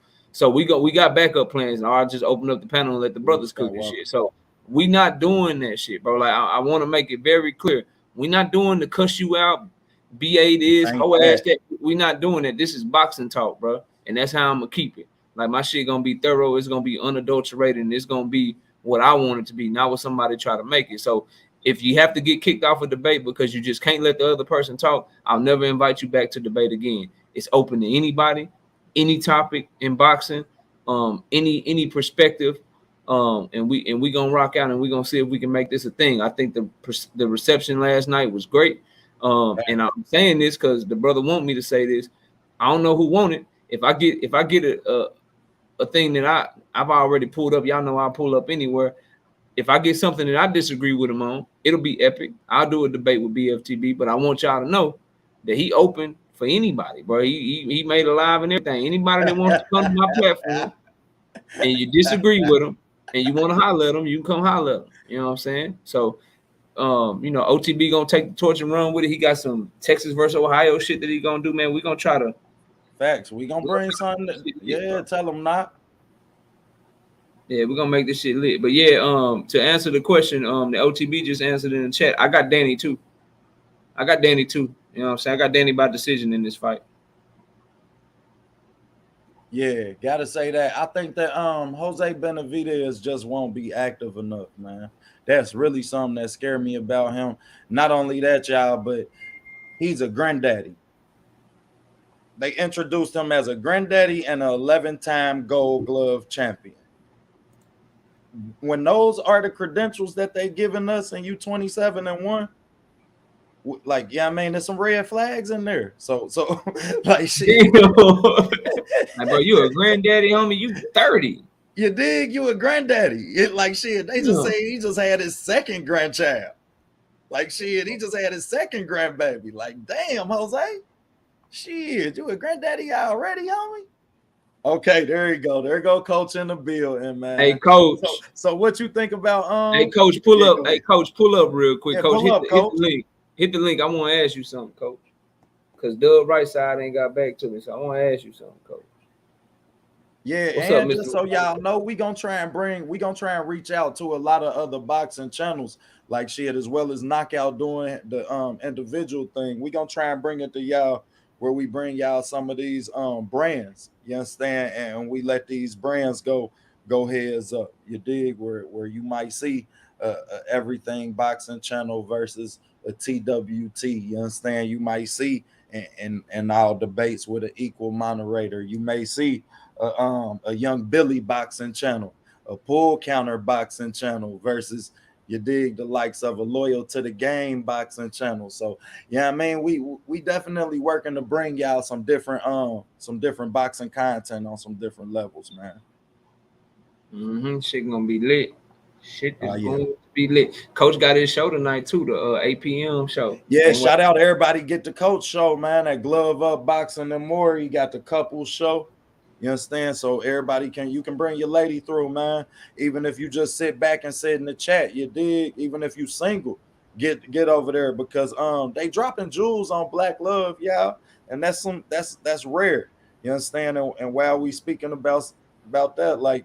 we got backup plans, and I'll just open up the panel and let the Luke brothers cook and Skywalker. shit. So we not doing that shit, bro. Like, I want to make it very clear. We not doing the cuss you out, BA This this, ain't hoe ass that. that. We not doing that. This is boxing talk, bro. And that's how I'm gonna keep it. Like, my shit gonna be thorough. It's gonna be unadulterated, and it's gonna be what I want it to be, not what somebody try to make it. So if you have to get kicked off a debate because you just can't let the other person talk, I'll never invite you back to debate again. It's open to anybody, any topic in boxing, any perspective. And we gonna rock out, and we gonna see if we can make this a thing. I think the reception last night was great. And I'm saying this because the brother want me to say this. I don't know who want it. If I get a thing that I've already pulled up, y'all know I'll pull up anywhere. If I get something that I disagree with him on, it'll be epic. I'll do a debate with BFTB, but I want y'all to know that he open for anybody, bro. He made a live and everything. Anybody that wants to come to my platform and you disagree with him and you want to holler at him, you can come holler at him. You know what I'm saying? So OTB gonna take the torch and run with it. He got some Texas versus Ohio shit that he gonna do, man. We gonna try to Facts. We gonna bring something. Yeah, tell them not. yeah, we're gonna make this shit lit. But yeah, to answer the question, the OTB just answered in the chat. I got Danny too. I got Danny too. You know what I'm saying? I got Danny by decision in this fight. Yeah, gotta say that. I think that Jose Benevidez just won't be active enough, man. That's really something that scared me about him. Not only that, y'all, but he's a granddaddy. They introduced him as a granddaddy and an 11-time Gold Glove champion. When those are the credentials that they given us, and you 27-1, like, yeah, I mean, there's some red flags in there. So like, shit. Like, bro, you a granddaddy, homie. You 30. You dig? You a granddaddy. It like shit. They just Yeah. say he just had his second grandchild. Like shit, he just had his second grandbaby. Like, damn, Jose. Shit, you a granddaddy already, homie? Okay, there you go. There you go, coach in the building, Hey, man. coach. So what you think about Hey, coach, pull yeah, up. go Hey, ahead. coach, pull up real quick. Yeah, Coach, pull hit up, the coach. link. Hit the link. I want to ask you something, coach. Because Dub right side ain't got back to me. So I want to ask you something, coach. Yeah, What's up, and Mr. just so y'all know, we gonna try and reach out to a lot of other boxing channels like shit, as well as Knockout doing the individual thing. We gonna try and bring it to y'all where we bring y'all some of these brands. You understand? And we let these brands go heads up. You dig? Where you might see everything boxing channel versus a TWT. You understand? You might see in all debates with an equal moderator. You may see a young Billy boxing channel, a pull counter boxing channel versus you dig the likes of a loyal to the game boxing channel. So yeah, I mean we definitely working to bring y'all some different boxing content on some different levels, man. Shit gonna be lit. Shit is Yeah. going to be lit. Coach got his show tonight too, the 8 p.m. show. Yeah, Can't wait. shout out everybody. Get the coach show, man. At Glove Up Boxing and More. He got the couple show. You understand? So everybody you can bring your lady through, man. Even if you just sit back and sit in the chat, you dig. Even if you single, get over there because they dropping jewels on Black Love, yeah, and that's rare. You understand? And while we speaking about that, like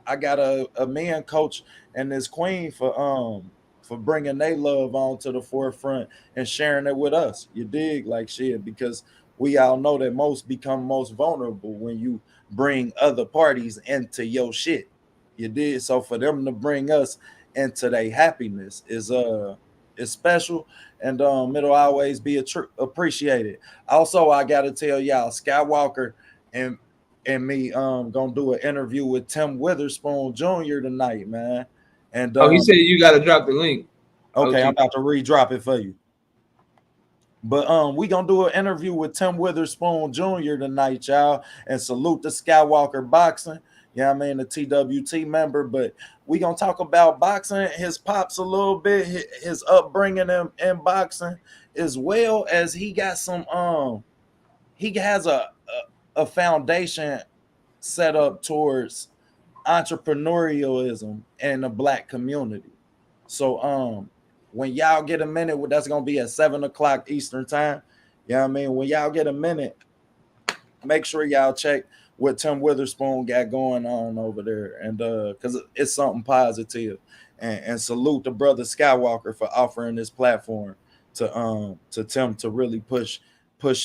I got a man coach and this queen for bringing their love on to the forefront and sharing it with us. You dig? Like shit, because we all know that most become most vulnerable when you bring other parties into your shit. You did. So for them to bring us into their happiness is special, and it'll always be appreciated. Also, I gotta tell y'all, Skywalker and me gonna do an interview with Tim Witherspoon Jr. tonight, man. And Oh, he said you got to drop the link. okay, I'm OG. about to re-drop it for you. But we gonna do an interview with Tim Witherspoon Jr. tonight, y'all, and salute the Skywalker boxing. Yeah, I mean the TWT member, but we gonna talk about boxing, his pops a little bit, his upbringing in boxing, as well as he got some he has a foundation set up towards entrepreneurialism in the Black community. So when y'all get a minute, that's gonna be at 7 o'clock Eastern time. Yeah, I mean, when y'all get a minute, make sure y'all check what Tim Witherspoon got going on over there, and because it's something positive. And salute the brother Skywalker for offering this platform to Tim to really push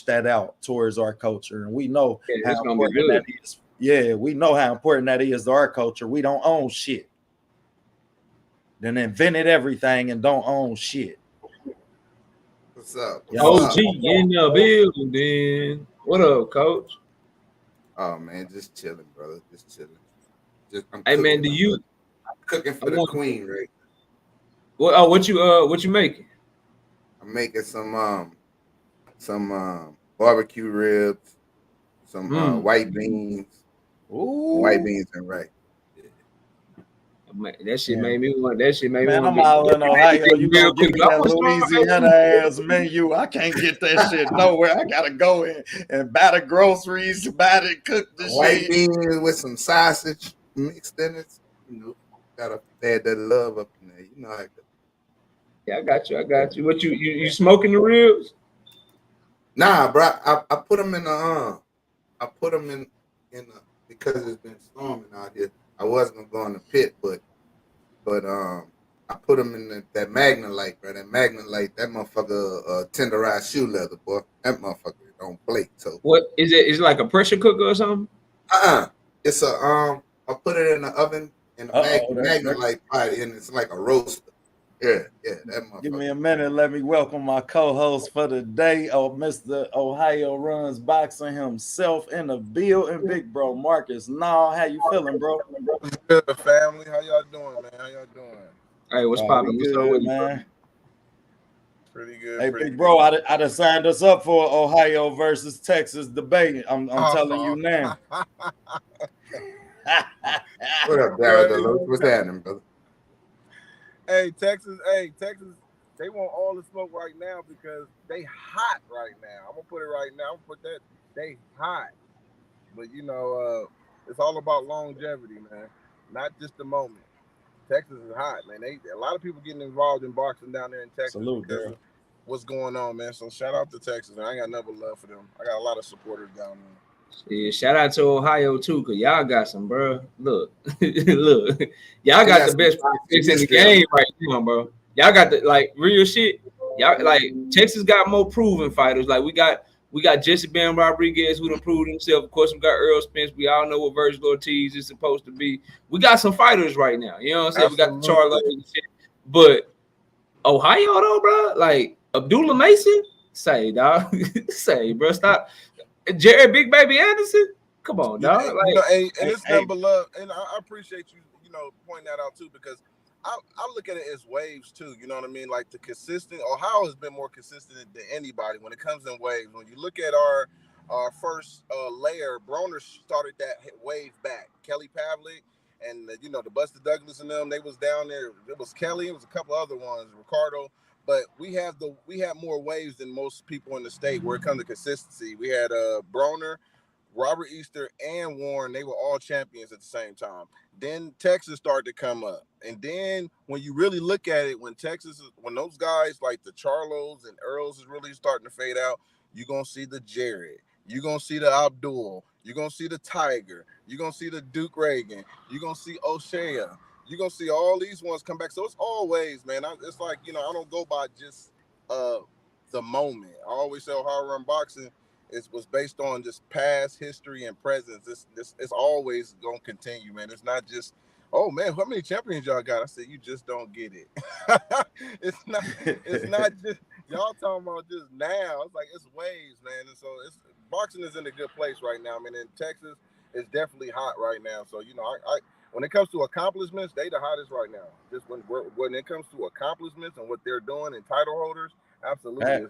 that out towards our culture. And we know Yeah, how it's gonna be important good. that is. Yeah, we know how important that is to our culture. We don't own shit. Then invented everything and don't own shit. What's up? Yeah, What's OG up? in the building. What up, coach? Oh man, just chilling, brother. Just chilling. I'm Hey man, cooking. do you? I'm cooking I for the want. queen, right? What you making? I'm making some barbecue ribs, some Mm. white beans, white ooh, beans and rice. Yeah. Man, that shit yeah. made me want. That shit made me Man, want I'm to all in get Ohio. You real gonna give quick. me I that want to start. Hey, Louisiana ass menu. I can't get that shit nowhere. I gotta go in and buy the groceries, buy the cook the White shit. beans with some sausage mixed in it. You know, gotta add that love up in there. You know how it goes. yeah, I got you. I got you. What you smoking the ribs? Nah, bro. I put them in the I put them in the because it's been storming out here. I was gonna go in the pit, but I put them in that Magnolite, bro. That Magnolite, that motherfucker, tenderized shoe leather, boy. That motherfucker don't play. So, What is it? Is it like a pressure cooker or something? uh, it's a I put it in the oven in the Uh-oh, that Magnolite pot, and it's like a roaster. Yeah, yeah, that give me motherfucker. a minute. Let me welcome my co-host for the day. Oh, Mr. Ohio Runs Boxing himself in the building. Big bro Marcus. Nah, how you feeling, bro? Good family. How y'all doing, man? How y'all doing? Hey, what's We popping? What's up with good, you, bro? man. Pretty good, Hey, pretty big bro, good. I done signed us up for Ohio versus Texas debate. I'm telling you Oh, now. What up, Darryl crazy. Deluxe? What's happening, brother? Hey, Texas, they want all the smoke right now because they hot right now. I'm gonna put it right now. I'm gonna put that they hot. But it's all about longevity, man. Not just the moment. Texas is hot, man. A lot of people getting involved in boxing down there in Texas Salute, because girl. of what's going on, man. So shout out to Texas. Man. I ain't got nothing but love for them. I got a lot of supporters down there. Yeah, shout out to Ohio too, cause y'all got some, bro. Look, look, y'all They got got the some best toxic picks in the history up game right now, bro. Y'all got the like real shit. Y'all like Texas got more proven fighters. Like we got Jesse Bam Rodriguez who done proved himself. Of course, we got Earl Spence. We all know what Virgil Ortiz is supposed to be. We got some fighters right now. You know what I'm saying? We got the Charlo Absolutely. and shit. But Ohio though, bro, like Abdullah Mason, say dog, say bro, stop. Jared Big Baby Anderson, come on, dog. And it's nothing but love. And I appreciate you, pointing that out too, because I look at it as waves too. You know what I mean? Like the consistent. Ohio has been more consistent than anybody when it comes in waves. When you look at our first layer, Broner started that wave back. Kelly Pavlik and the Buster Douglas and them, they was down there. It was Kelly. It was a couple other ones, Ricardo. But we have more waves than most people in the state where it comes to consistency. We had Broner, Robert Easter, and Warren. They were all champions at the same time. Then Texas started to come up. And then when you really look at it, when those guys like the Charlos and Earls is really starting to fade out, you're going to see the Jared. You're going to see the Abdul. You're going to see the Tiger. You're going to see the Duke Reagan. You're going to see O'Shea. You're going to see all these ones come back. So it's always, man, it's like, I don't go by just the moment. I always say Ohio Run Boxing was based on just past history and presence. It's always going to continue, man. It's not just, oh, man, how many champions y'all got? I said, you just don't get it. It's not just, y'all talking about just now. It's like, it's waves, man. And so boxing is in a good place right now. I mean, in Texas, it's definitely hot right now. So, I when it comes to accomplishments, they the hottest right now. Just when it comes to accomplishments and what they're doing and title holders, absolutely,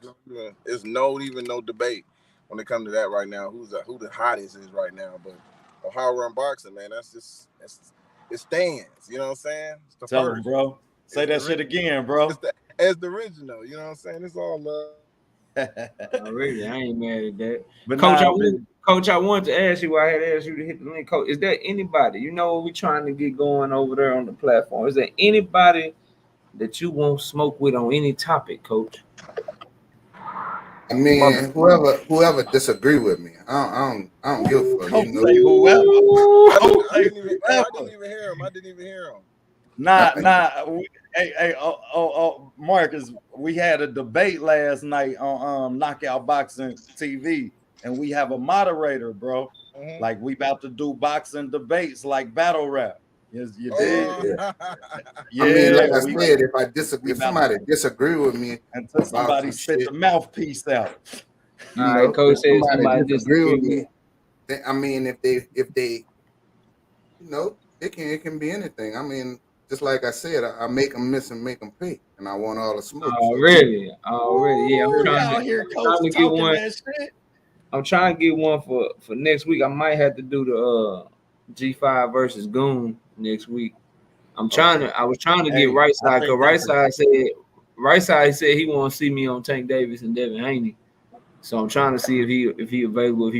it's no debate when it comes to that right now. Who the hottest is right now? But Ohio Run Boxing, man, it stands. You know what I'm saying? Tell them, bro. Say that shit again, bro. It's the original. You know what I'm saying? It's all love. Really, I ain't mad at that. But Coach, I wanted to ask you. I had asked you to hit the link. Coach, is there anybody? What we trying to get going over there on the platform? Is there anybody that you won't smoke with on any topic, Coach? I mean, whoever disagree with me, I don't give a fuck. Whoever. I didn't even hear him. Hey, Marcus, we had a debate last night on Knockout Boxing TV, and we have a moderator, bro. Mm-hmm. Like we about to do boxing debates like battle rap. Yes, you did. Yeah. I mean, like I said, if somebody disagree with me, until somebody spit the mouthpiece out. All right, Coach says somebody disagree with me. I mean, if they, it can be anything. I mean, just like I said, I make them miss and make them pay, and I want all the smoke. Already, yeah. I'm trying to get one for next week. I might have to do the G5 versus Goon next week. I was trying to get right side because right side said he want to see me on Tank Davis and Devin Haney. So I'm trying to see if he available, if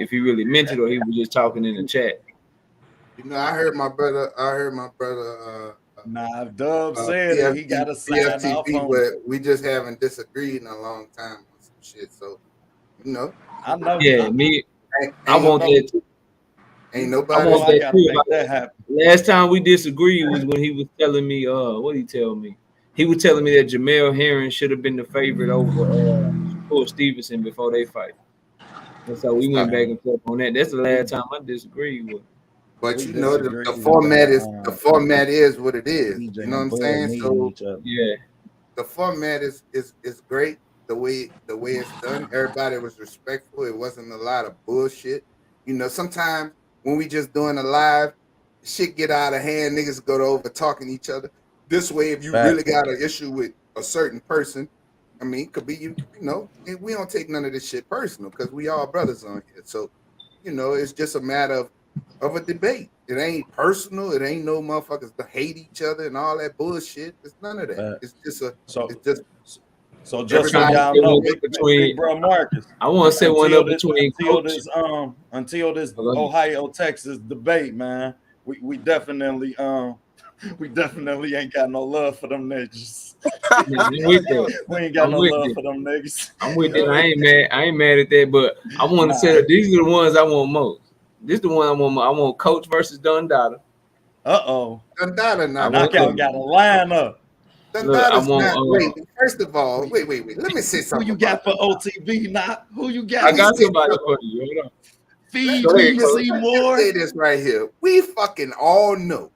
he really meant it, or he was just talking in the chat. I heard my brother. Dub said he got a sign off on, but we just haven't disagreed in a long time on some shit. So, I know. Yeah, I want that too. Ain't nobody. I want that too. That happen. Last time we disagreed was when he was telling me, what did he tell me? He was telling me that Jamel Herring should have been the favorite over Paul Stevenson before they fight. And so we went back and forth on that. That's the last time I disagreed with. But the format is what it is. You know what I'm saying? So yeah, the format is great. The way it's done, everybody was respectful. It wasn't a lot of bullshit. Sometimes when we just doing a live, shit get out of hand. Niggas go over talking each other. This way, if you really got an issue with a certain person, I mean, it could be and we don't take none of this shit personal because we all brothers on here. So, it's just a matter of a debate. It ain't personal. It ain't no motherfuckers to hate each other and all that bullshit. It's none of that. It's just so just so y'all know, between bro Marcus, I want to say one up between until this Ohio Texas debate, man. We definitely ain't got no love for them niggas. We ain't got no love for them niggas. I'm with that. I ain't mad at that, but I want to say that these are the ones I want most. This is the one I want. I want Coach versus Dundada. Dundada now. Knockout got a lineup. Dundada's not. Wait, first of all, wait. Let me say something. Who you got for OTB? Who you got? I got somebody for you. Hold on. Feed me, Seymour. Say this right here. We fucking all know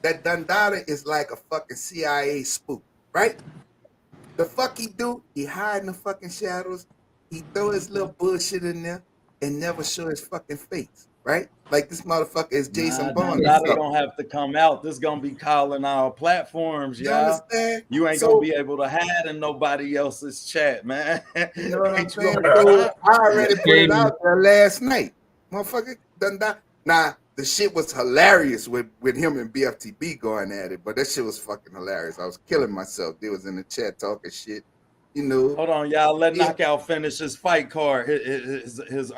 that Dundada is like a fucking CIA spook, right? The fuck he do? He hide in the fucking shadows. He throw his little bullshit in there and never show his fucking face, right? Like this motherfucker is Jason Nah, Bourne or Dundada something. gonna have to come out. This gonna be calling our platforms, You y'all. understand? You ain't So gonna be able to hide in nobody else's chat, man. you know what I'm Ain't you gonna saying? be So caught? I already put it Game. out there last night. Motherfucker done that. Now the shit was hilarious with him and BFTB going at it, but that shit was fucking hilarious. I was killing myself. They was in the chat talking shit. You know, Hold on, y'all. Let Yeah. Knockout finish his fight card. His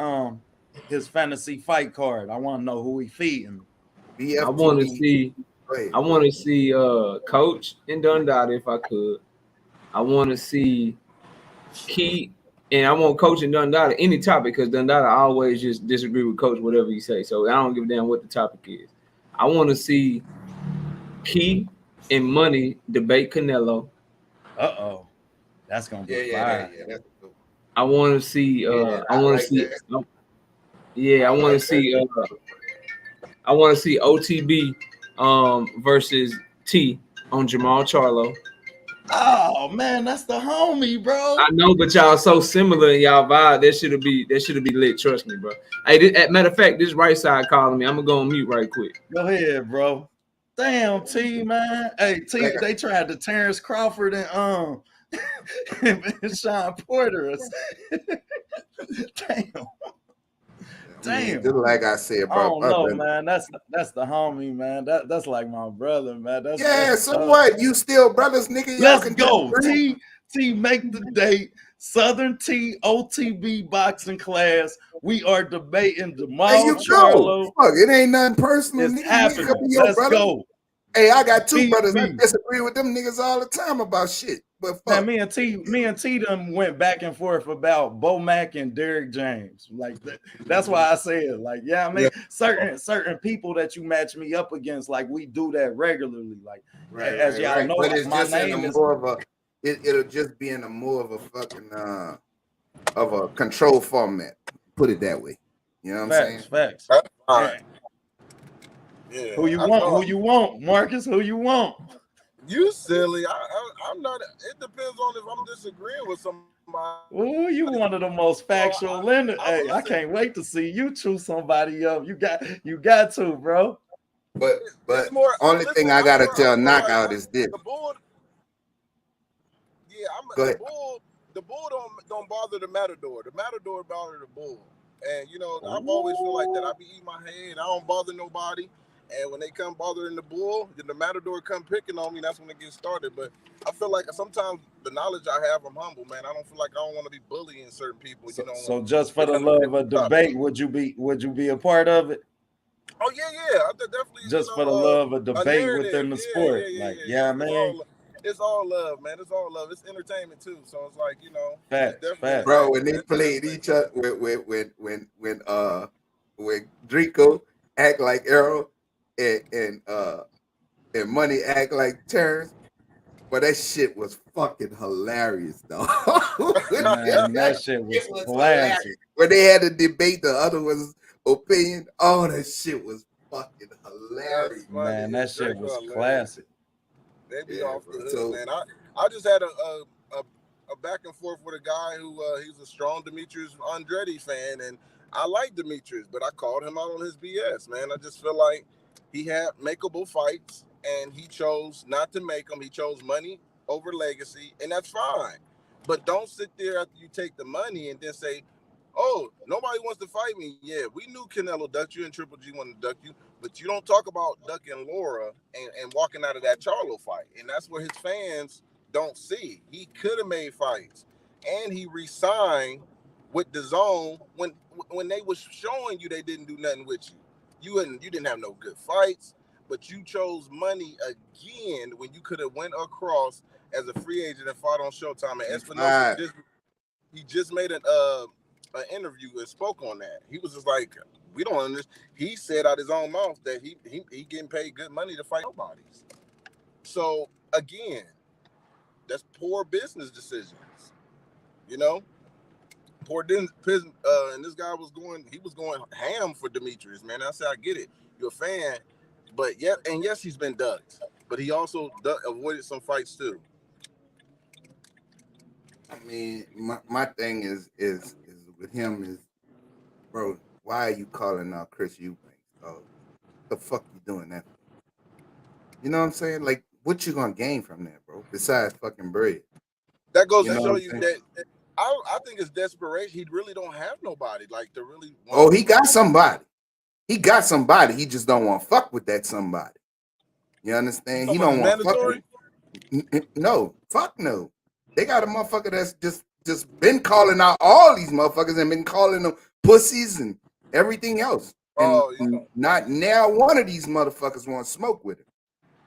fantasy fight card. I want to know who he feeding. I want to BFTB. see. Go ahead, I want to see Coach and Dundada if I could. I want to see Key, and I want Coach and Dundada any topic because Dundada always just disagree with Coach whatever he say. So I don't give a damn what the topic is. I want to see Key and Money debate Canelo. Uh-oh. That's gonna be Yeah, fire. that's cool. I want to see. Yeah, I I want to like see. that. Yeah, I want to like see. I want to see OTB versus T on Jamal Charlo. Oh man, that's the homie, bro. I know, but y'all so similar in y'all vibe. That should be lit. Trust me, bro. Hey, matter of fact, this right side calling me. I'm gonna go on mute right quick. Go ahead, bro. Damn, T, man. Hey, T, they tried to Terrence Crawford and and Sean Porter. Damn. Damn. Just like I said, I bro. don't know, man. That's the homie, man. That's like my brother, man. That's So tough. what? You still brothers, nigga? Y'all Let's can go. disagree. T, make the date. Southern T OTB boxing class. We are debating There Jamal you go. Charlo. Fuck, it ain't nothing personal, It's nigga. happening. Nigga could be your Let's brother. go. Hey, I got two Beat brothers. I me. disagree with them niggas all the time about shit. But fuck. Man, me and T done went back and forth about Bo Mack and Derrick James. Like that's why I said, like, yeah, I mean, certain people that you match me up against, like we do that regularly. Like, as y'all know, But it's my just in name a is more of a. It'll just be in a more of a fucking of a control format. Put it that way. You know what I'm saying? facts. That's All fine. right. Yeah. Who you want, Marcus? Who you want? You silly. I'm not. It depends on if I'm disagreeing with somebody. Oh, you one of the most factual lenders. Hey, I can't wait to see you choose somebody up. You got to, bro. But It's more, only thing I gotta tell Knockout is this. The bull. Yeah, Go ahead. The bull don't bother the matador. The matador bother the bull. And you know, I've always feel like that. I be eating my head. I don't bother nobody. And when they come bothering the bull, then the matador come picking on me. That's when it gets started. But I feel like sometimes the knowledge I have, I'm humble, man. I don't feel like I don't want to be bullying certain people. So, you know. So just for the love of debate, would you be a part of it? Oh yeah. I definitely. Just for the love of debate within the sport, man. It's all love, man. It's all love. It's entertainment too. So it's like, you know, facts. Bro, when they played each other, when Drico act like Arrow and Money act like Terrence, but that shit was fucking hilarious, though. Man, that shit was classic. When they had to debate the other one's opinion, oh, that shit was fucking hilarious. Man, that shit was classic. They be off the hood, man. I just had a back and forth with a guy who he's a strong Demetrius Andretti fan, and I like Demetrius, but I called him out on his BS, man. I just feel like he had makeable fights, and he chose not to make them. He chose money over legacy, and that's fine. But don't sit there after you take the money and then say, oh, nobody wants to fight me. Yeah, we knew Canelo ducked you and Triple G wanted to duck you, but you don't talk about ducking Laura and walking out of that Charlo fight. And that's where his fans don't see. He could have made fights. And he re-signed with the zone when they was showing you they didn't do nothing with you. You didn't have no good fights, but you chose money again when you could have went across as a free agent and fought on Showtime. And Espinosa just made an interview and spoke on that. He was just like, we don't understand. He said out his own mouth that he getting paid good money to fight nobodies. So again, that's poor business decisions. You know, and this guy was going ham for Demetrius, man. I said, I get it. You're a fan, But yes, he's been ducked. But he also avoided some fights too. I mean, my thing is with him is, bro, why are you calling out Chris Eubanks, dog? The fuck you doing that for? You know what I'm saying? Like, what you gonna gain from that, bro? Besides fucking bread. That goes You to know show what I'm you saying? that I think it's desperation. He really don't have nobody like to really. Oh, he got somebody. He got somebody. He just don't want to fuck with that somebody. You understand? He don't want to fuck with. No, fuck no. They got a motherfucker that's just been calling out all these motherfuckers and been calling them pussies and everything else. And not now one of these motherfuckers want to smoke with him.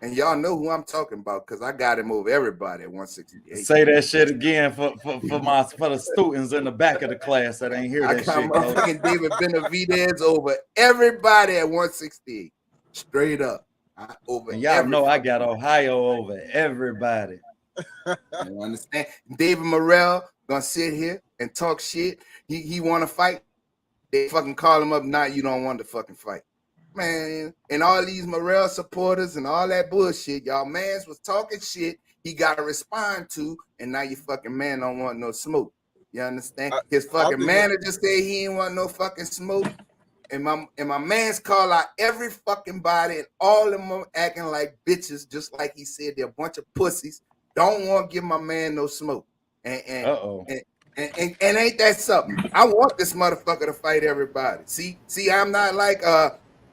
And y'all know who I'm talking about because I got him over everybody at 168. Say that shit again for the students in the back of the class that ain't hear that shit. I got motherfucking David Benevidez over everybody at 168. Straight up. Over and y'all know I got Ohio over everybody. You understand? David Morrell gonna sit here and talk shit. He want to fight. They fucking call him up. Now you don't want to fucking fight, man. And all these Morrell supporters and all that bullshit, y'all mans was talking shit. He got to respond to, and now you fucking man don't want no smoke. You understand? His fucking manager said he ain't want no fucking smoke. And my man's call out every fucking body, and all of them acting like bitches, just like he said they're a bunch of pussies. Don't want to give my man no smoke. And ain't that something? I want this motherfucker to fight everybody. See, I'm not like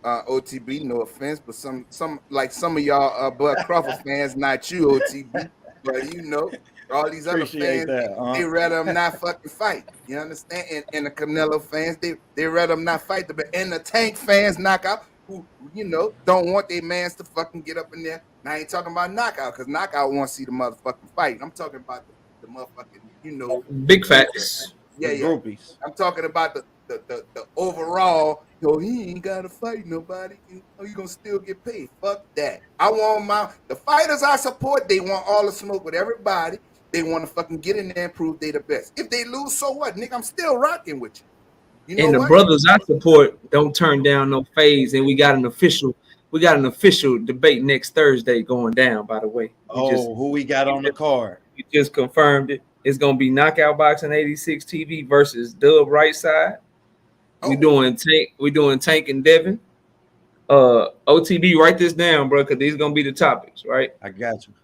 OTB, no offense, but some of y'all Bud Crawford fans, not you, OTB, but you know, all these other fans, they rather them not fucking fight. You understand? And the Canelo fans, they rather them not fight. And the Tank fans, knockout, who don't want their mans to fucking get up in there. Now I ain't talking about knockout because knockout want to see the motherfucking fight. I'm talking about the motherfucking, big facts. Yeah. Groupies. I'm talking about the overall. He ain't gotta fight nobody. You gonna still get paid. Fuck that. I want the fighters I support. They want all the smoke with everybody. They want to fucking get in there and prove they the best. If they lose, so what, nigga? I'm still rocking with you. You know and the what? brothers I support don't turn down no phase. And we got an official debate next Thursday going down. By the way, who we got on the card? We just confirmed it. It's gonna be Knockout Boxing 86 TV versus Dub Right Side. We doing Tank and Devin. OTB, write this down, bro, because these are gonna be the topics, right? I got you.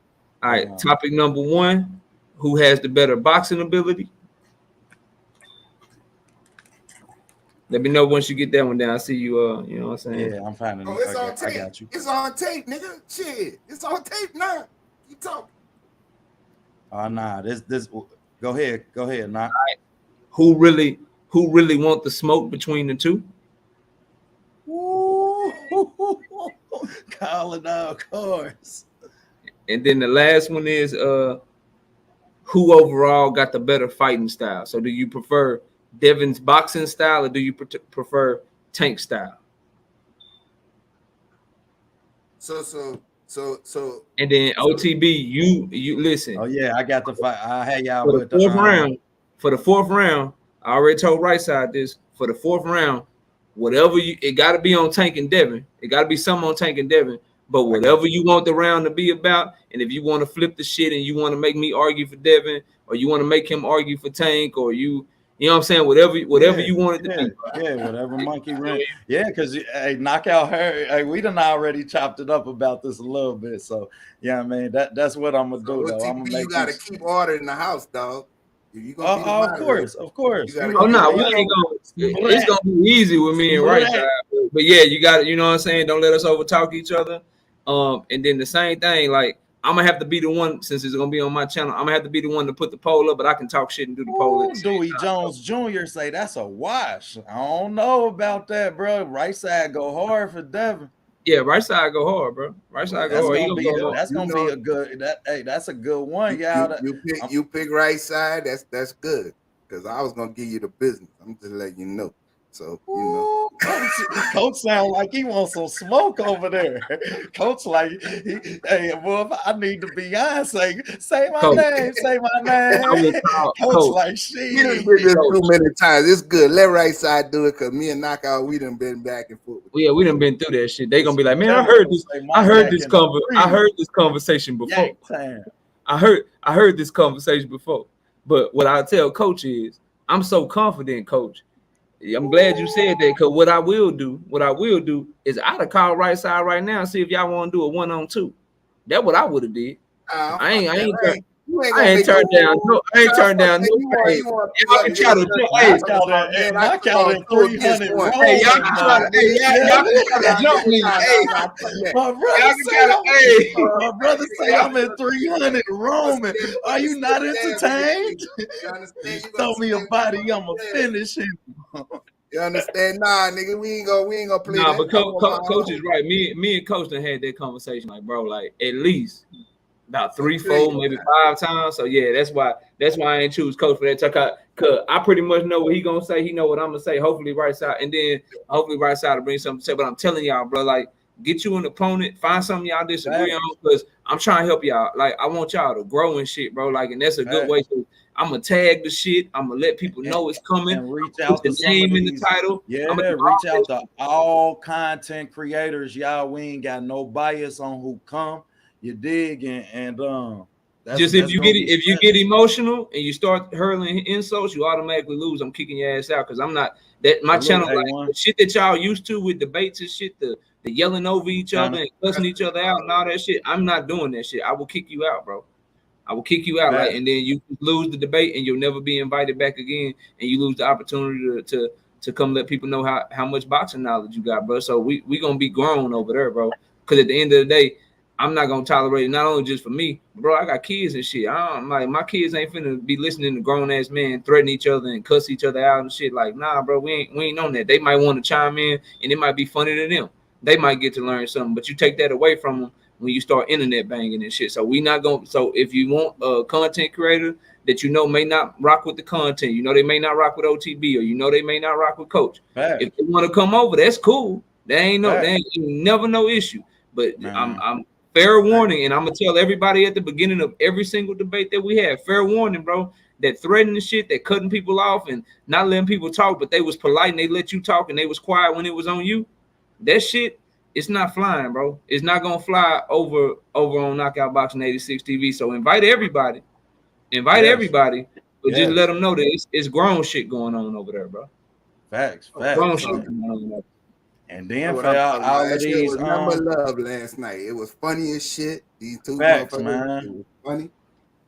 All right. Topic number 1: who has the better boxing ability? Let me know once you get that one down. I see you. You know what I'm saying? Yeah, I'm finding it. It's on tape. I got you. It's on tape, nigga. Shit, it's on tape now. Keep talking. Oh nah, this. Go ahead, nah. Right. Who really want the smoke between the two? Calling out, of course. And then the last one is who overall got the better fighting style? So do you prefer Devin's boxing style or do you prefer Tank style? So and then OTB, you listen. Oh yeah, I got the fight. I had y'all for with the fourth round. For the fourth round, I already told Right Side this. For the fourth round, whatever it got to be on Tank and Devin. It got to be something on Tank and Devin. But whatever you want the round to be about, and if you want to flip the shit and you want to make me argue for Devin, or you want to make him argue for Tank, or you know what I'm saying, whatever you want it to be. Yeah, whatever monkey ran. Yeah, because knockout her. Hey, we done already chopped it up about this a little bit. So yeah, I mean that's what I'm gonna do. Though. I'm gonna make you gotta keep order in the house, dog. Of course. Oh no, we ain't gonna. It's gonna be easy with me and Right Side. But yeah, you got it. You know what I'm saying. Don't let us overtalk each other. And then the same thing, like I'm gonna have to be the one since it's gonna be on my channel. I'm gonna have to be the one to put the poll up, but I can talk shit and do the poll. Dewey Jones Jr. say that's a wash. I don't know about that, bro. Right Side go hard for Devin. Yeah, Right Side go hard, bro. Right Side go hard. That's gonna be a good. That's a good one, y'all. You pick Right Side. That's good because I was gonna give you the business. I'm just letting you know. So Ooh, coach sound like he wants some smoke over there. Coach like, hey, boy, if I need to Beyonce, say my Coach, name, say my I name. will call Coach Coach. like, we done shit. been this Coach. too many times. It's good. Let right side do it, cause me and Knockout, we done been back and forth. Yeah, we done been through that shit. They gonna be like, man, Kevin I heard gonna this. say I heard Marmac this in the I breeze. heard this conversation before. Yank time. I heard this conversation before. But what I tell Coach is, I'm so confident, Coach. I'm glad you said that, because what I will do is I'd have called right side right now and see if y'all want to do a 1-on-2. That's what I would have did. I Fuck ain't that. You ain't I gonna ain't make turned no. down no. I ain't Nah, turned fuck down that. no. You want Hey, y'all can try to jump. Hey, Knock out at 300 rolling. hey, y'all can try to. Hey, y'all can try to jump me. Hey, My brother y'all can say try to. Hey, my brother say I'm at 300 roaming. Are you not entertained? You understand? Throw me a body, I'ma finish him. You understand? Nah, nigga, we ain't gonna play nah, that. but Coach is right. Me and Coach done had that conversation, like, bro, like at least about 3, 4, maybe 5 times. So yeah, that's why I ain't choose Coach for that. Cause I pretty much know what he gonna say. He know what I'm gonna say. Hopefully right side, and then hopefully right side to bring something to say. But I'm telling y'all, bro, like get you an opponent, find something y'all disagree on, because I'm trying to help y'all. Like I want y'all to grow and shit, bro. Like, and that's a good way to. I'm gonna tag the shit. I'm gonna let people know it's coming. And reach out the to some name of in these, the title. Yeah, reach out to all content creators. Y'all, we ain't got no bias on who come. You dig? And just if you get emotional and you start hurling insults, you automatically lose. I'm kicking your ass out, because I'm not that my channel like the shit that y'all used to with debates and shit, the yelling over each other and cussing each other out and all that shit. I'm not doing that shit. I will kick you out, bro. I will kick you out, like, and then you lose the debate and you'll never be invited back again, and you lose the opportunity to come let people know how much boxing knowledge you got, bro. So we gonna be grown over there, bro. Because at the end of the day, I'm not gonna tolerate it, not only just for me, bro. I got kids and shit. I'm like, my kids ain't finna be listening to grown ass men threaten each other and cuss each other out and shit. Like, nah, bro, we ain't on that. They might want to chime in and it might be funny to them. They might get to learn something, but you take that away from them when you start internet banging and shit. So we not gonna. So if you want a content creator that you know may not rock with the content, you know they may not rock with OTB, or you know they may not rock with Coach. If they want to come over, that's cool. There ain't never no issue. But I'm fair warning, and I'm gonna tell everybody at the beginning of every single debate that we have, fair warning, bro. That threatening shit, that cutting people off and not letting people talk, but they was polite and they let you talk and they was quiet when it was on you. That shit, it's not flying, bro. It's not gonna fly over on Knockout Boxing 86 TV. So invite everybody, but just let them know that it's grown shit going on over there, bro. Facts. Grown shit going on. And then for all of these, number love last night. It was funny as shit. These two facts, motherfuckers, man. It was funny,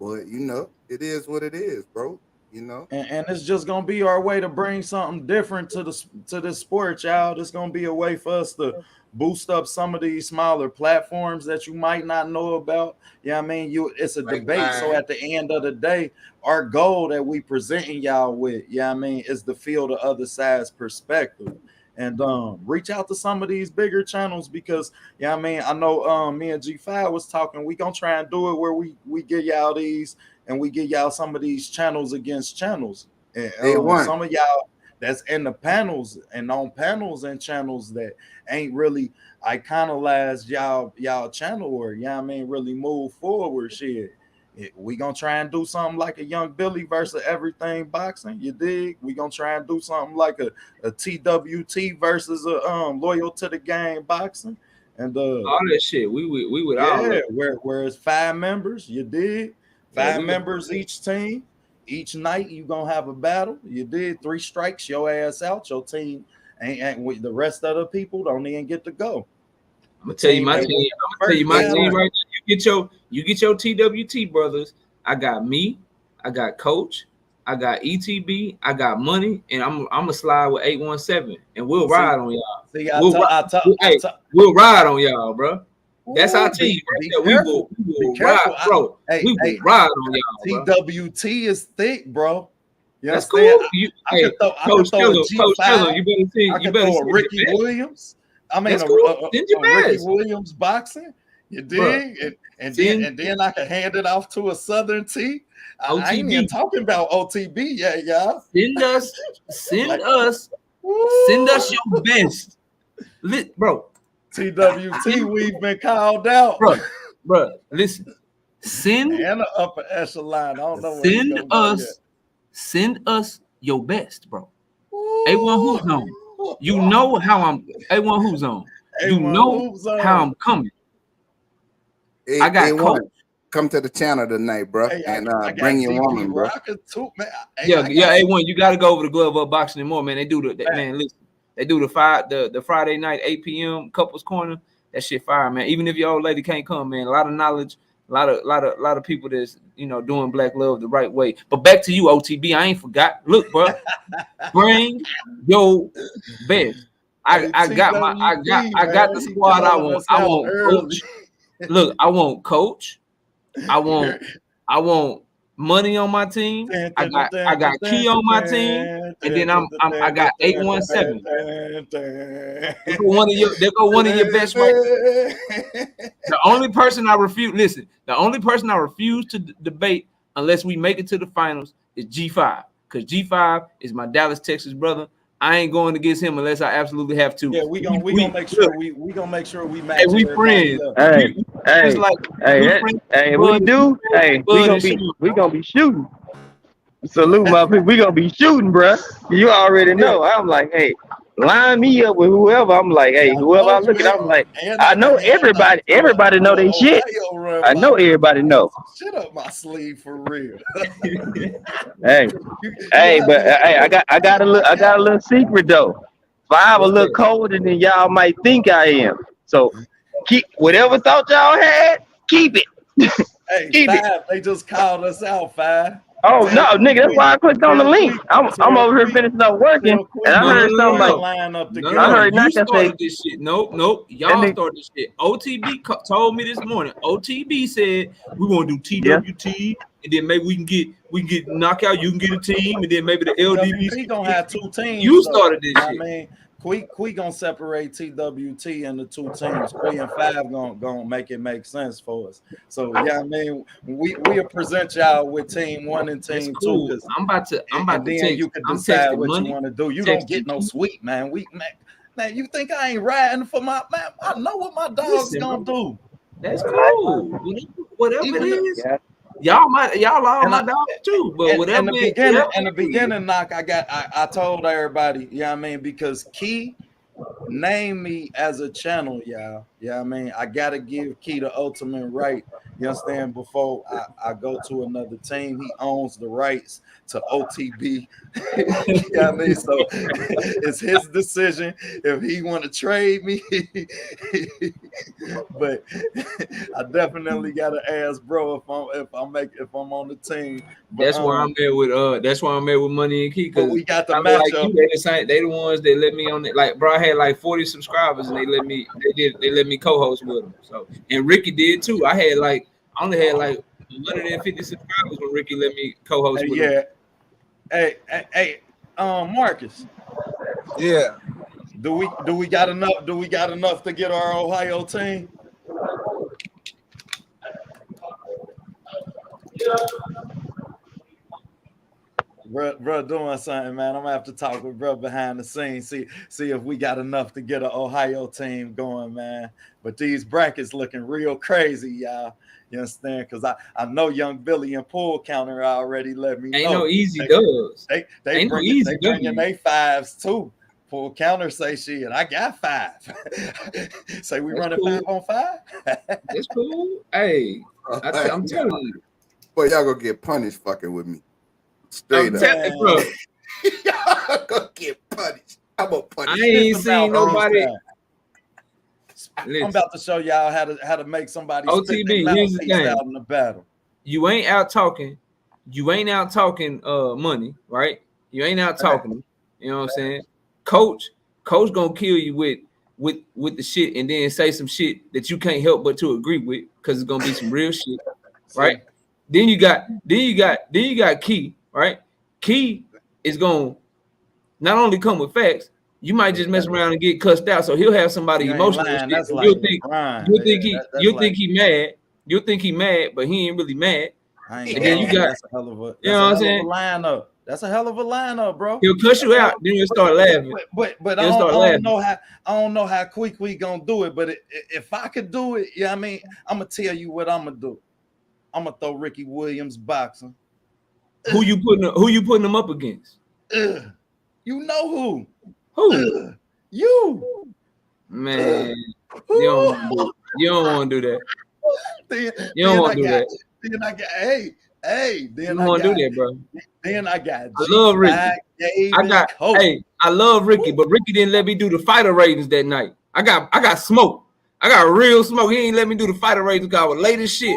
but you know, it is what it is, bro. You know, and it's just gonna be our way to bring something different to this sport, y'all. It's gonna be a way for us to boost up some of these smaller platforms that you might not know about. Yeah, I mean, it's a debate. So at the end of the day, our goal that we presenting y'all with, I mean, is to feel the other side's perspective. And reach out to some of these bigger channels, because I mean, I know me and G5 was talking. We gonna try and do it where we get y'all these, and we get y'all some of these channels against channels. And some of y'all that's in the panels and on panels and channels that ain't really iconized y'all channel, or I mean, really move forward shit. We gonna try and do something like a Young Billy versus Everything Boxing. You dig? We gonna try and do something like a TWT versus a Loyal to the Game Boxing, and all that shit. We would all where it's 5 members. You dig? 5 members each team. Each night you gonna have a battle. You did 3 strikes, your ass out. Your team ain't with the rest of the people don't even get to go. I'm gonna tell you my team. I'm gonna tell you my team right now. You get your TWT brothers. I got me. I got Coach. I got ETB. I got Money, and I'm gonna slide with 817, and we'll ride on y'all. We'll ride on y'all, bro. That's our team right there. We will ride, bro. We will ride on y'all, bro. TWT is thick, bro. That's cool. I could throw a G5. You better throw a Ricky Williams. I mean, a Ricky Williams boxing. You dig? And then I can hand it off to a Southern T. I ain't even talking about OTB yet, y'all. Send us Send us your best. Bro. TWT, we've been called out. Bro, listen. Send and the upper echelon. I don't know where send us your best, bro. A1 Who's Zone. You know how I'm A1 Who's Zone. You know how I'm coming. I got coach. Come to the channel tonight, bro, and bring your woman, bro. Too, man. Yeah, A1. You got to go over to Glove Up Boxing and more, man. They do man. Listen, they do the Friday night 8 p.m. couples corner. That shit fire, man. Even if your old lady can't come, man. A lot of knowledge, a lot of people that's doing black love the right way. But back to you, OTB. I ain't forgot. Look, bro, bring your best. I got the squad. I want coach. Look, I want coach. I want money on my team. I got Key on my team, and then I got 817. There go one of your best right. The only person I refuse to debate unless we make it to the finals is G5, because G5 is my Dallas, Texas brother. I ain't going against him unless I absolutely have to. Yeah, we gonna make sure we match. Hey, we friends. Hey, we gonna be shooting. Salute my people. We gonna be shooting, bro. You already know. I'm like, hey, line me up with whoever. I'm like, hey, whoever I look at, I'm like, I know everybody. Everybody know they shit. I know everybody know. Shit up my sleeve for real. Hey, but I got a little secret though. 5 a little colder than y'all might think I am. So keep whatever thought y'all had, keep it. Hey, keep 5, it. They just called us out, 5. Oh no, nigga, that's why I clicked on the link. I'm over here finishing up working, and I heard something like, I heard you started this shit. Nope. Y'all started this shit. OTB told me this morning. OTB said we want to do TWT, and then maybe we can get knockout. You can get a team, and then maybe the LDB. gonna have 2 teams. You started this shit. I mean, Quee gonna separate TWT into 2 teams. 3 and 5 gonna make it make sense for us. So yeah, I mean, we'll present y'all with team 1 and team 2. I'm about to then you can decide what you want to do. You don't get no sweet, man. Man, you think I ain't riding for my man? I know what my dog's gonna do. That's cool. Whatever it is. Yeah. Y'all all my dogs too, but whatever. In the beginning, knock. I told everybody, I mean, because Key named me as a channel, y'all. Yeah, I mean, I gotta give Key the ultimate right. You understand? Before I go to another team, he owns the rights to OTB. I mean, so it's his decision if he want to trade me. But I definitely gotta ask bro if I'm on the team. But, that's why I'm there with Money and Key, because we got the matchup. Like they the ones that let me on it. Like, bro, I had like 40 subscribers, and they let me co-host with them. So, and Ricky did too. I only had like 150 subscribers when Ricky let me co-host with him. Hey, Marcus. Yeah. Do we got enough? Do we got enough to get our Ohio team? Bro, doing something, man. I'm gonna have to talk with bro behind the scenes, see if we got enough to get an Ohio team going, man. But these brackets looking real crazy, y'all. You understand? Because I know young Billy and Pool Counter already let me know. Ain't no easy dubs. They bringing they 5s too. Pool Counter say shit. I got 5. Say we running cool. 5 on 5. That's cool. Hey, I'm telling you. Boy, y'all gonna get punished fucking with me. Straight up. Bro. Y'all gonna get punished. I'm gonna punish. I ain't seen nobody. I'm about to show y'all how to make somebody OTB. Here's the thing. Out in the battle. You ain't out talking money, right? You ain't out talking. You know what I'm saying? Coach gonna kill you with the shit, and then say some shit that you can't help but to agree with, because it's gonna be some real shit, right? Then you got Key, right? Key is gonna not only come with facts, you might just mess around and get cussed out. So he'll have somebody emotional. You'll think he mad, but he ain't really mad. And then you got, you know what I'm saying? Lineup. That's a hell of a lineup, bro. He'll cuss you out, then you'll start laughing. But I don't know how quick we gonna do it. But if I could do it, yeah, I mean, I'm gonna tell you what I'm gonna do. I'm gonna throw Ricky Williams boxing. Who you putting them up against? You know who? Who? You. Man, you don't want to do that. You don't want to do that. Then I got hey. Then you don't want to do that, bro. Then I got. I love Ricky. I love Ricky, but Ricky didn't let me do the fighter ratings that night. I got smoke. I got real smoke. He ain't let me do the fighter ratings because I was late as shit.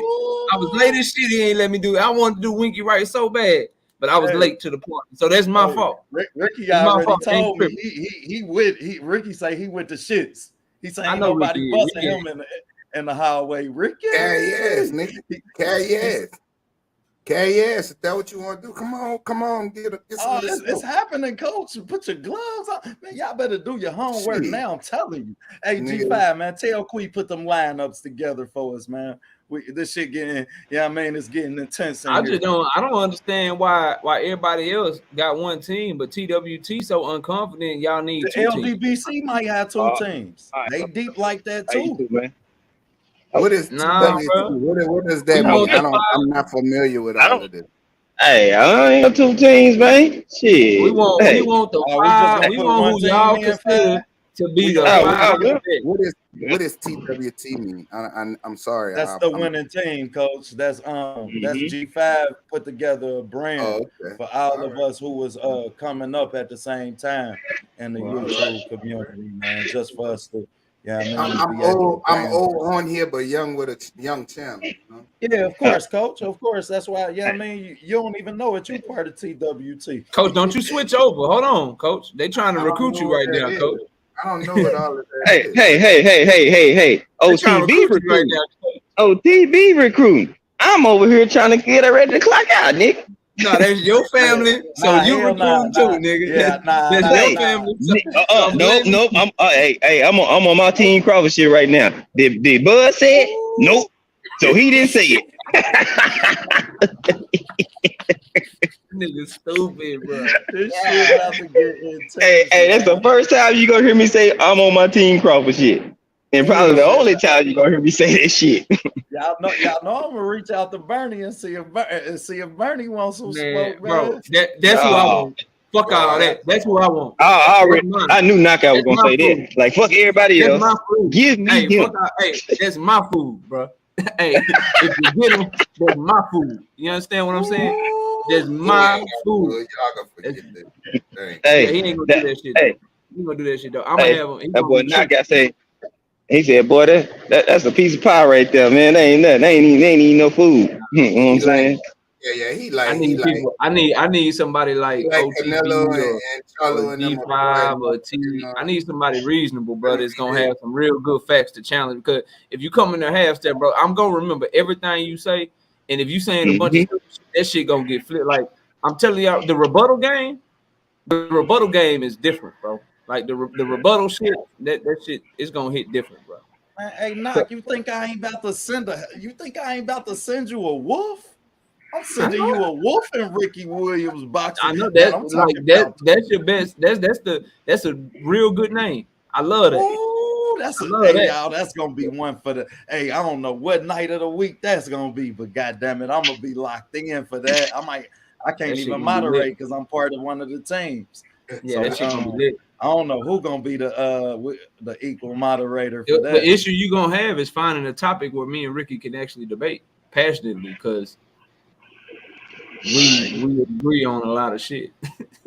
I was late as shit. He ain't let me do it. I wanted to do Winky right so bad, but I was late to the party. So that's my fault. Ricky already told me Ricky say he went to shits. He saying ain't nobody busting him in the hallway. Ricky. Yes, nigga. Yes. Yes, if that's what you want to do, come on, get some. It's happening, coach. Put your gloves on, man. Y'all better do your homework now. I'm telling you. Hey, G5, man, tell Quee put them lineups together for us, man. This shit getting, I mean, it's getting intense. I don't understand why everybody else got one team, but TWT so unconfident. Y'all need the two LDBC teams. might have two teams. They deep like that too, man. What is TWT? What does that mean? I'm not familiar with all of this. Hey, I ain't got two teams, man. Shit. We want the five. We want who y'all consider to be the five. What does TWT mean? I'm sorry. That's the winning team, coach. That's G5 put together a brand for all of us who was coming up at the same time in the YouTube community, man. Just for us to. Yeah, I'm old on here, but young with a young channel. You know? Yeah, of course, coach. Of course, that's why. Yeah, I mean, you don't even know it. You part of TWT, coach. Don't you switch over? Hold on, coach. They trying to recruit you right now, coach. I don't know what all of that is. Hey. OTB recruit right now. OTB recruit. I'm over here trying to get her ready to clock out, Nick. No, that's your family, so you recruiting too, nigga. Yeah, that's your family. Nope. I'm on my Team Crawford shit right now. Did Bud say it? Nope. So he didn't say it. Nigga stupid, bro. This shit about to get intense. Hey, that's the first time you gonna hear me say I'm on my Team Crawford shit. And probably the only time you gonna hear me say that shit. Y'all know I'm gonna reach out to Bernie and see if Bernie wants some smoke, bro. That's who I want. Fuck all that. That's who I want. I knew Knockout was gonna say that. Like fuck everybody else. Give me him. That's my food, bro. Hey, if you get him, that's my food. You understand what I'm saying? That's my food. Y'all gonna forget that. Hey, he ain't gonna do that shit. He ain't gonna do that shit though. I'm gonna have him. That boy Knockout say. He said, "Boy, that's a piece of pie right there, man. They ain't nothing. They ain't eating no food." You know what I'm saying? Yeah. I need somebody like Canelo and Charlo and D5 or T. I need somebody reasonable, bro. That's gonna have some real good facts to challenge. Because if you come in there half step, bro, I'm gonna remember everything you say. And if you saying a bunch of stuff, that shit gonna get flipped. Like I'm telling y'all, the rebuttal game is different, bro. Like the rebuttal shit, that shit is gonna hit different, bro. Man, hey, Knock, you think I ain't about to send you a wolf? I'm sending you a wolf and Ricky Williams boxing. I know that. That's your best. That's a real good name. I love that. Ooh, y'all. That's gonna be one for the. Hey, I don't know what night of the week that's gonna be, but goddamn it, I'm gonna be locked in for that. I can't even moderate because I'm part of one of the teams. Yeah, so, that shit gonna be lit. I don't know who gonna be the equal moderator for that. The issue you gonna have is finding a topic where me and Ricky can actually debate passionately because we agree on a lot of shit.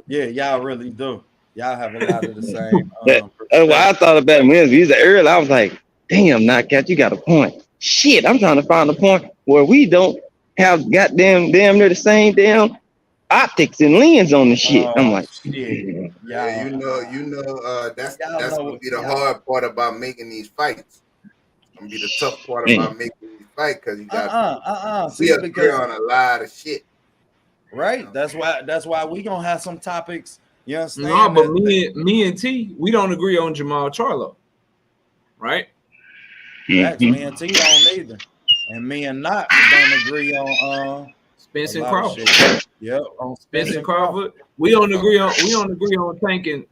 Yeah, y'all really do. Y'all have a lot of the same. That's why I thought about Wednesday. He's early. I was like, damn, Knockout, you got a point. Shit, I'm trying to find a point where we don't have damn near the same damn optics and lens on the shit. I'm like, shit. Yeah, you know, that's gonna be the hard part about making these fights. It's gonna be the tough part about making these fights because you got we agree on a lot of shit. Right. That's why we gonna have some topics. You understand? No, but me and T, we don't agree on Jamal Charlo, right? Actually, me and T don't either, and me and Knox don't agree on Spence and Crawford. Yep, on Spencer Crawford. We don't agree on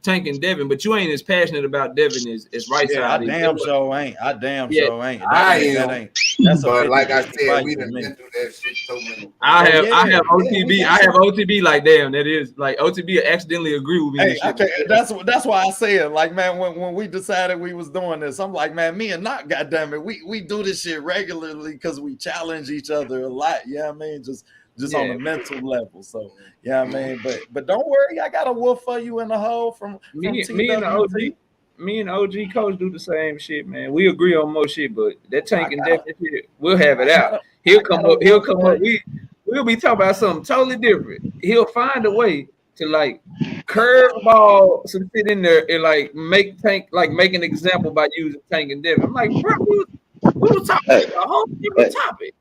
tanking Devin, but you ain't as passionate about Devin as right Yeah, side. I damn sure ain't. I am. That's a But 50 like I said, fight we to done me. been through that shit so many times. I have we OTB. got I have OTB like damn. That is like OTB accidentally agree with me. Hey, and shit. okay, that's why I said, like, man, when we decided we was doing this, I'm like, man, me and Knock, goddamn it, we do this shit regularly because we challenge each other a lot. You know what I mean? Just on a mental level. So yeah, I mean, but don't worry, I got a wolf for you in the hole from me TWT. and the OG coach do the same shit, man. We agree on most shit, but that tank and Devin shit, we'll have it out. He'll come up. We'll be talking about something totally different. He'll find a way to like curveball some shit in there and like make an example by using Tank and Devin. I'm like, bro, we was talking about a whole different topic.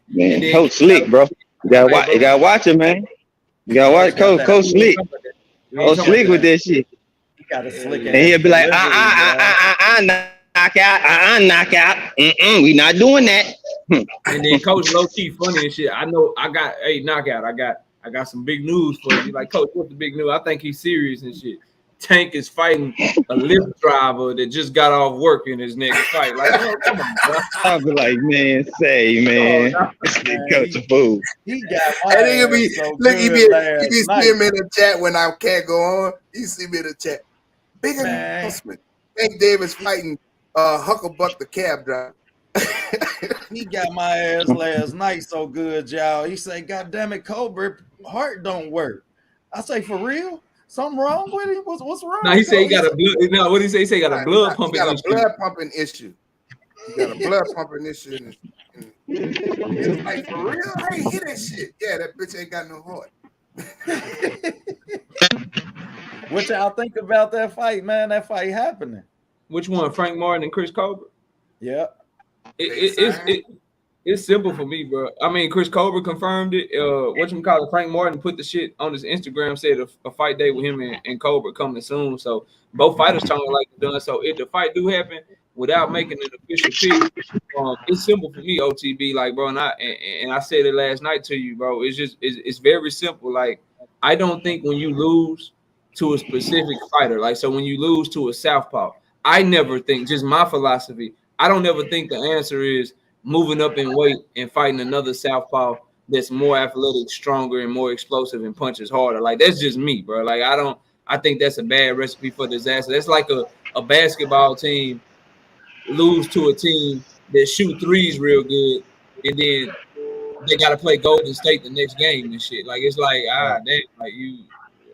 Man, Coach Slick, bro. You gotta watch it, man. You gotta watch Coach Slick. Coach Slick with that shit. He got a slick ass. And he'll be like, knockout. We not doing that. And then Coach low key funny and shit. I know I got knockout. I got some big news for you. Like, Coach, what's the big news? I think he's serious and shit. Tank is fighting a Lyft driver that just got off work in his next fight. Like, oh, come on, bro. I'll be like, man, Coach a fool. He got and he be see him in the chat when I can't go on. You see me in the chat. Big announcement. Tank Davis fighting Hucklebuck the cab driver. He got my ass last night so good, y'all. He say, God damn it, Cobra, heart don't work. I say, for real? Something wrong with him? What's wrong? No, he said he got a blood. No, what did he say? He said he got a blood pumping issue. He got a blood pumping issue. He got a blood pumping issue. It's like, for real? I ain't hear that shit. Yeah, that bitch ain't got no heart. What y'all think about that fight, man? That fight happening. Which one? Frank Martin and Chris Cobra? Yeah. It's simple for me, bro. I mean, Chris Cobra confirmed it. Whatchamacallit, Frank Martin put the shit on his Instagram, said a fight day with him and Cobra coming soon. So both fighters talking like it's done. So if the fight do happen without making an official pick, it's simple for me, OTB. Like, bro, and I said it last night to you, bro. It's very simple. Like, I don't think when you lose to a specific fighter, like, so when you lose to a southpaw, I never think, just my philosophy, I don't ever think the answer is moving up in weight and fighting another southpaw that's more athletic, stronger, and more explosive and punches harder. Like, that's just me, bro. Like, I think that's a bad recipe for disaster. That's like a basketball team lose to a team that shoot threes real good, and then they got to play Golden State the next game and shit. Like, it's like, damn, like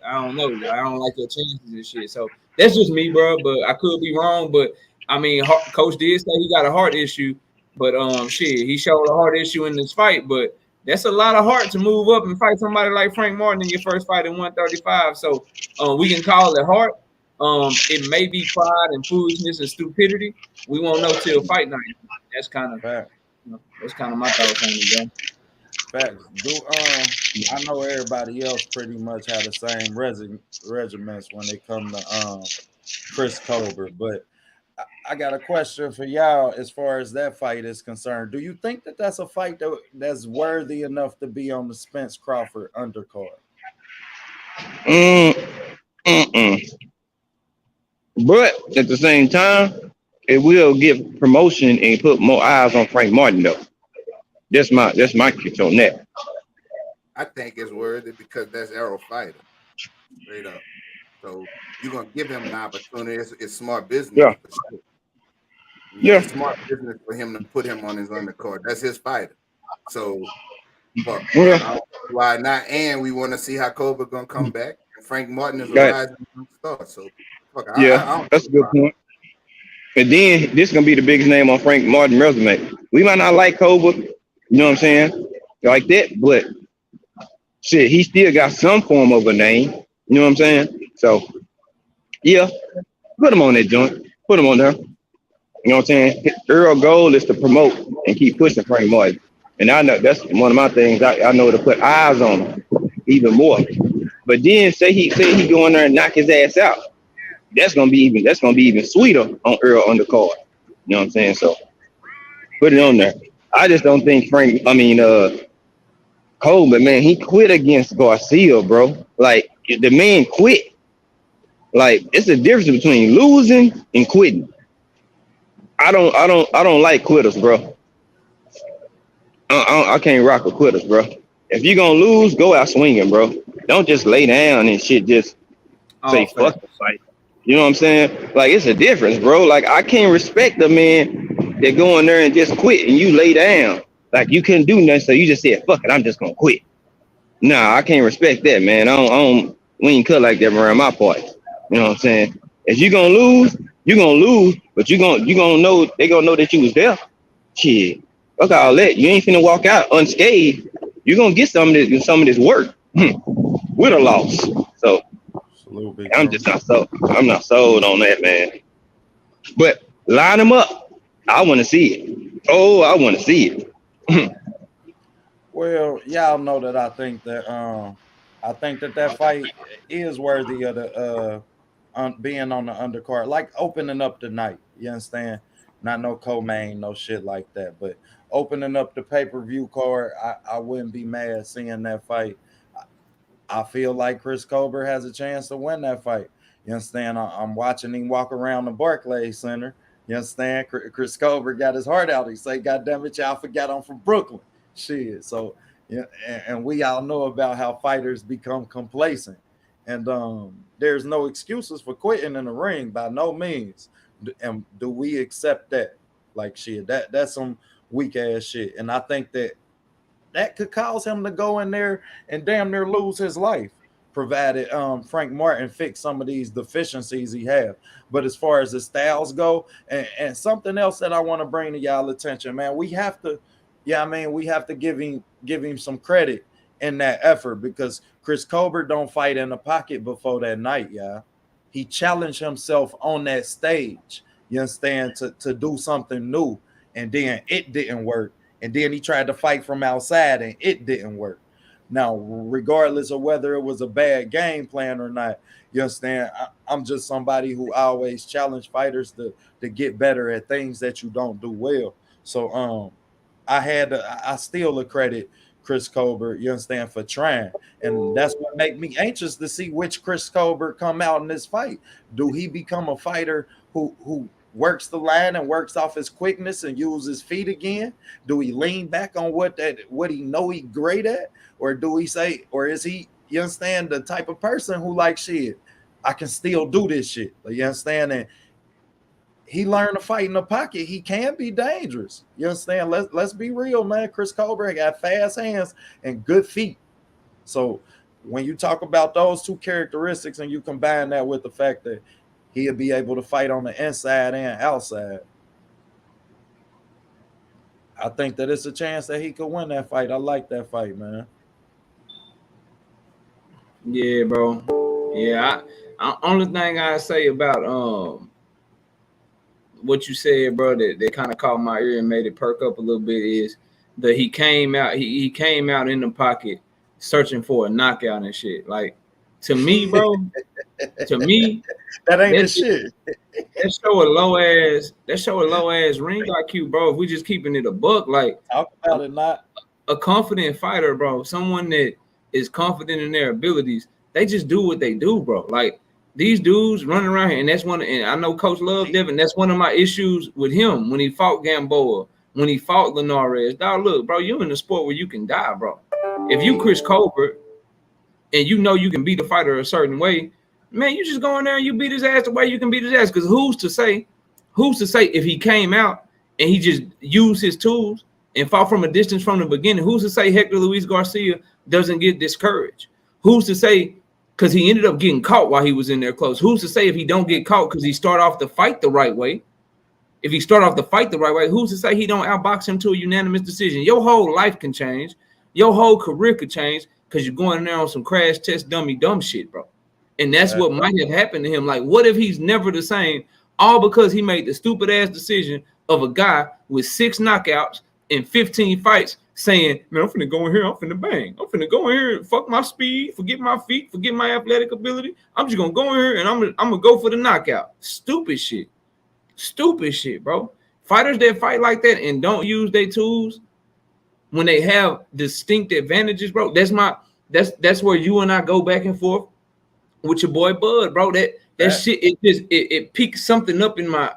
I don't know. I don't like your chances and shit. So that's just me, bro. But I could be wrong. But I mean, Coach did say he got a heart issue. But he showed a heart issue in this fight. But that's a lot of heart to move up and fight somebody like Frank Martin in your first fight in 135. So we can call it heart. It may be pride and foolishness and stupidity. We won't know till fight night. That's kind of my thoughts on it, bro. Facts. I know everybody else pretty much have the same regiments when they come to Chris Colbert, but I got a question for y'all as far as that fight is concerned. Do you think that that's a fight that's worthy enough to be on the Spence Crawford undercard? But at the same time, it will give promotion and put more eyes on Frank Martin, though. That's my kick on that. I think it's worthy because that's Arrow fighter, straight up. So you're gonna give him an opportunity. It's smart business. Yeah. It's smart business for him to put him on his undercard. That's his fighter. So why not? And we want to see how Cobra gonna come back. And Frank Martin is a rising star. So that's a good point. And then this is gonna be the biggest name on Frank Martin resume. We might not like Cobra, you know what I'm saying, like that, but shit, he still got some form of a name. You know what I'm saying? So yeah, put him on that joint. Put him on there. You know what I'm saying? Earl's goal is to promote and keep pushing Frank Martin. And I know that's one of my things. I know to put eyes on him even more. But then say he go in there and knock his ass out. That's gonna be even sweeter on Earl on the card. You know what I'm saying? So put it on there. I just don't think Colbert, man, he quit against Garcia, bro. Like the man quit. Like it's a difference between losing and quitting. I don't like quitters, bro. I can't rock with quitters, bro. If you're gonna lose, go out swinging, bro. Don't just lay down and shit. Just say fuck the fight. You know what I'm saying? Like it's a difference, bro. Like I can't respect the man that go in there and just quit and you lay down. Like you couldn't do nothing, so you just said fuck it. I'm just gonna quit. Nah, I can't respect that, man. I don't we ain't cut like that around my part. You know what I'm saying? If you're gonna lose, you're gonna lose, but you gonna know they gonna know that you was there. Shit. Fuck all that. You ain't finna walk out unscathed. You're gonna get some of this work with a loss. So I'm just not sold. I'm not sold on that, man. But line them up. I want to see it. Oh, I want to see it. Well, y'all know that I think that fight is worthy of the being on the undercard, like opening up the night. You understand? Not no co-main, no shit like that, but opening up the pay-per-view card. I wouldn't be mad seeing that fight. I feel like Chris Colbert has a chance to win that fight. You understand? I'm watching him walk around the Barclays Center. You understand? Chris Colbert got his heart out. He say, "God damn it, y'all forgot I'm from Brooklyn." Shit. So, yeah, and we all know about how fighters become complacent. And there's no excuses for quitting in the ring by no means. And do we accept that? Like shit, that's some weak ass shit. And I think that could cause him to go in there and damn near lose his life, provided Frank Martin fix some of these deficiencies he have. But as far as the styles go, and something else that I want to bring to y'all attention, man, we have to, we have to give him some credit in that effort, because Chris Colbert don't fight in the pocket before that night, y'all. He challenged himself on that stage, you understand, to do something new, and then it didn't work. And then he tried to fight from outside and it didn't work. Now, regardless of whether it was a bad game plan or not, you understand, I'm just somebody who always challenge fighters to get better at things that you don't do well. So I still accredit Chris Colbert, you understand, for trying. And that's what make me anxious to see which Chris Colbert come out in this fight. Do he become a fighter who works the line and works off his quickness and uses his feet again? Do he lean back on what he know he great at? Or do he say, or is he, you understand, the type of person who like shit, I can still do this shit. You understand? And he learned to fight in the pocket. He can be dangerous. You understand? Let's be real, man. Chris Colbert got fast hands and good feet. So when you talk about those two characteristics and you combine that with the fact that he'll be able to fight on the inside and outside, I think that it's a chance that he could win that fight. I like that fight, man. Yeah, bro. Yeah, I only thing I say about what you said, bro, that kind of caught my ear and made it perk up a little bit is that he came out in the pocket searching for a knockout and shit. Like, to me, bro, that ain't the shit. That show a low ass ring IQ, bro. If we just keeping it a buck, like, talk about it, not a confident fighter, bro. Someone that is confident in their abilities. They just do what they do, bro. Like, these dudes running around here, and and I know Coach Love Devin. That's one of my issues with him when he fought Gamboa, when he fought Linares. Dog, look, bro, you in a sport where you can die, bro. If you Chris Colbert and you know you can beat a fighter a certain way, man, you just go in there and you beat his ass the way you can beat his ass. Because who's to say if he came out and he just used his tools and fought from a distance from the beginning, who's to say Hector Luis Garcia doesn't get discouraged? Who's to say, because he ended up getting caught while he was in there close, who's to say if he don't get caught because he start off the fight the right way? If he start off the fight the right way, who's to say he don't outbox him to a unanimous decision? Your whole life can change. Your whole career could change because you're going in there on some crash test dumb shit, bro. And that's what might have happened to him. Like, what if he's never the same, all because he made the stupid ass decision of a guy with 6 knockouts in 15 fights saying, man, I'm finna go in here, I'm finna bang. I'm finna go in here and fuck my speed, forget my feet, forget my athletic ability. I'm just gonna go in here and I'm gonna go for the knockout. Stupid shit, bro. Fighters that fight like that and don't use their tools, when they have distinct advantages, bro. That's where you and I go back and forth with your boy Bud, bro. That shit, it peaks something up in my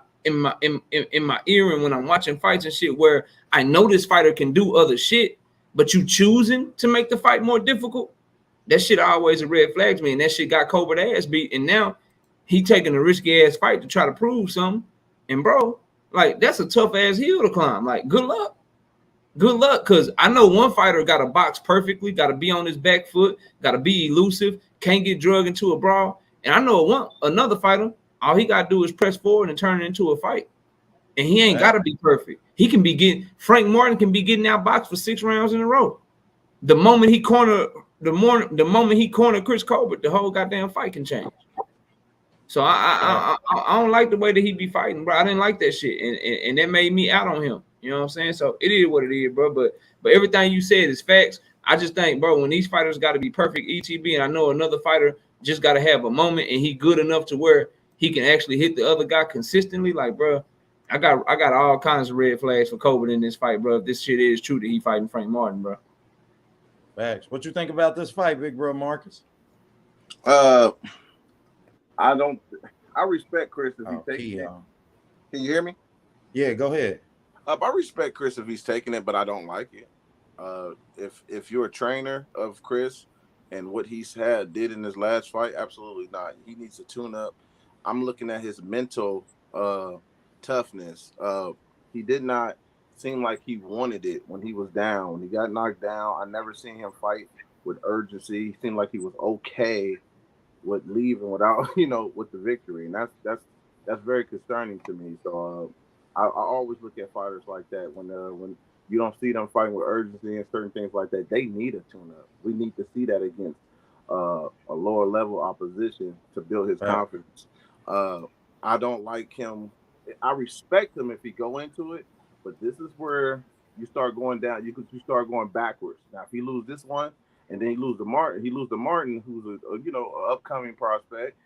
ear, and when I'm watching fights and shit, where I know this fighter can do other shit, but you choosing to make the fight more difficult. That shit always a red flag to me, and that shit got Cobra ass beat, and now he taking a risky ass fight to try to prove something. And bro, like that's a tough ass hill to climb. Like good luck, because I know one fighter got to box perfectly, got to be on his back foot, got to be elusive, can't get drugged into a brawl. And I know another fighter, all he got to do is press forward and turn it into a fight, and he ain't got to be perfect. He can be getting Frank Martin can be getting outboxed for 6 rounds in a row. The moment he corner Chris Colbert, the whole goddamn fight can change. So I don't like the way that he be fighting, bro. I didn't like that shit, and that made me out on him. You know what I'm saying? So it is what it is, bro. But everything you said is facts. I just think, bro, when these fighters got to be perfect ETB, and I know another fighter just got to have a moment, and he good enough to where he can actually hit the other guy consistently. Like, bro, I got all kinds of red flags for Colbert in this fight, bro. If this shit is true that he fighting Frank Martin, bro. Facts. What you think about this fight, big bro Marcus? I respect Chris if he's taking it. Can you hear me? Yeah, go ahead. I respect Chris if he's taking it, but I don't like it. If you're a trainer of Chris and what he's did in his last fight, absolutely not. He needs to tune up. I'm looking at his mental toughness. He did not seem like he wanted it when he was down. When he got knocked down, I never seen him fight with urgency. He seemed like he was okay with leaving without, with the victory, and that's very concerning to me. So I always look at fighters like that when you don't see them fighting with urgency and certain things like that. They need a tune-up. We need to see that against a lower level opposition to build his confidence. I don't like him. I respect him if he go into it, but this is where you start going down. You start going backwards. Now, if he lose this one and then he lose to Martin, who's a upcoming prospect,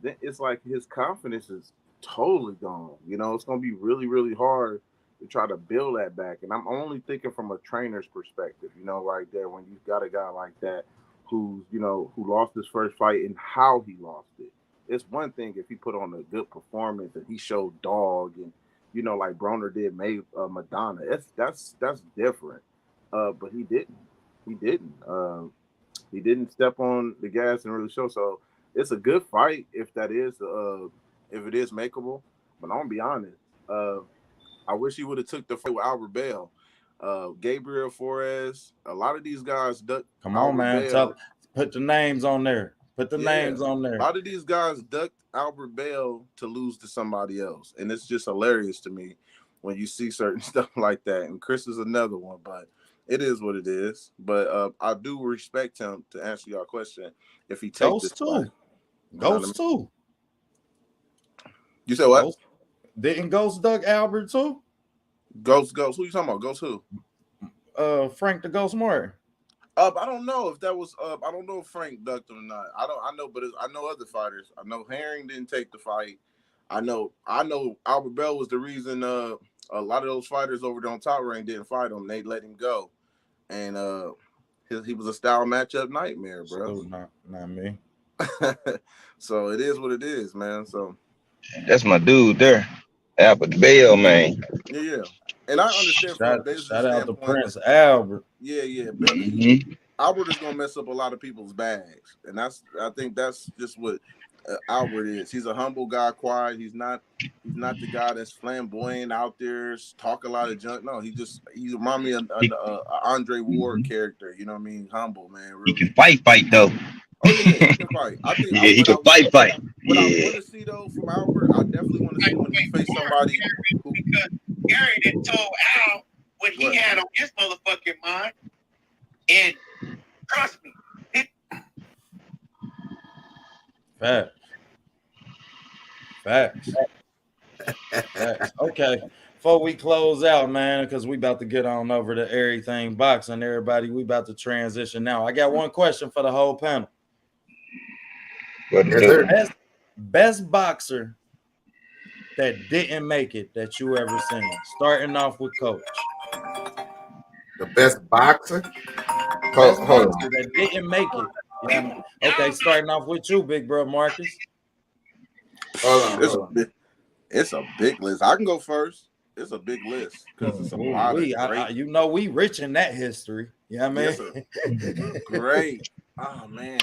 then it's like his confidence is totally gone. It's going to be really, really hard to try to build that back. And I'm only thinking from a trainer's perspective, right there, when you've got a guy like that who lost his first fight and how he lost it. It's one thing if he put on a good performance and he showed dog and, like Broner did Madonna. That's different. But he didn't. He didn't step on the gas and really show. So it's a good fight if it is makeable. But I'm gonna be honest. I wish he would have took the fight with Albert Bell, Gabriel Flores. A lot of these guys ducked. Come on, man. Put the names on there. Put the names on there. A lot of these guys ducked Albert Bell to lose to somebody else, and it's just hilarious to me when you see certain stuff like that. And Chris is another one, but it is what it is. But I do respect him, to answer your question. If he takes this fight, Ghost too. You said what? Didn't Ghost duck Albert too? Ghost. Who you talking about? Ghost who? Frank the Ghost Martin. I don't know if that was. I don't know if Frank ducked him or not. I know, but I know other fighters. I know Herring didn't take the fight. I know Albert Bell was the reason. A lot of those fighters over there on Top Rank didn't fight him. They let him go, and he was a style matchup nightmare, bro. So not me. So it is what it is, man. So that's my dude there, Albert Bell, man. Yeah. And I understand from a business standpoint. Shout out to Prince Albert. Yeah. Albert is gonna mess up a lot of people's bags, and I think that's just what Albert is. He's a humble guy, quiet. He's not the guy that's flamboyant out there, talk a lot of junk. No, he reminds me of an Andre Ward character. You know what I mean? Humble, man. Really. He can fight though. Oh yeah, he can fight. I think he can fight. What I want to see though from Albert, I definitely want to see when he face somebody who. Gary done told Al what he had on his motherfucking mind, and trust me. Facts. Okay. Before we close out, man, because we about to get on over to everything boxing, everybody, we about to transition now. I got one question for the whole panel. Best boxer that didn't make it that you ever seen, starting off with Coach. The best boxer. Best Hold boxer on. that didn't make it. Yeah. Okay, starting off with you, big bro Marcus. Hold on. It's a big list. I can go first. It's a big list because it's a lot of great. You know, we rich in that history. Yeah, man. Great. Oh man,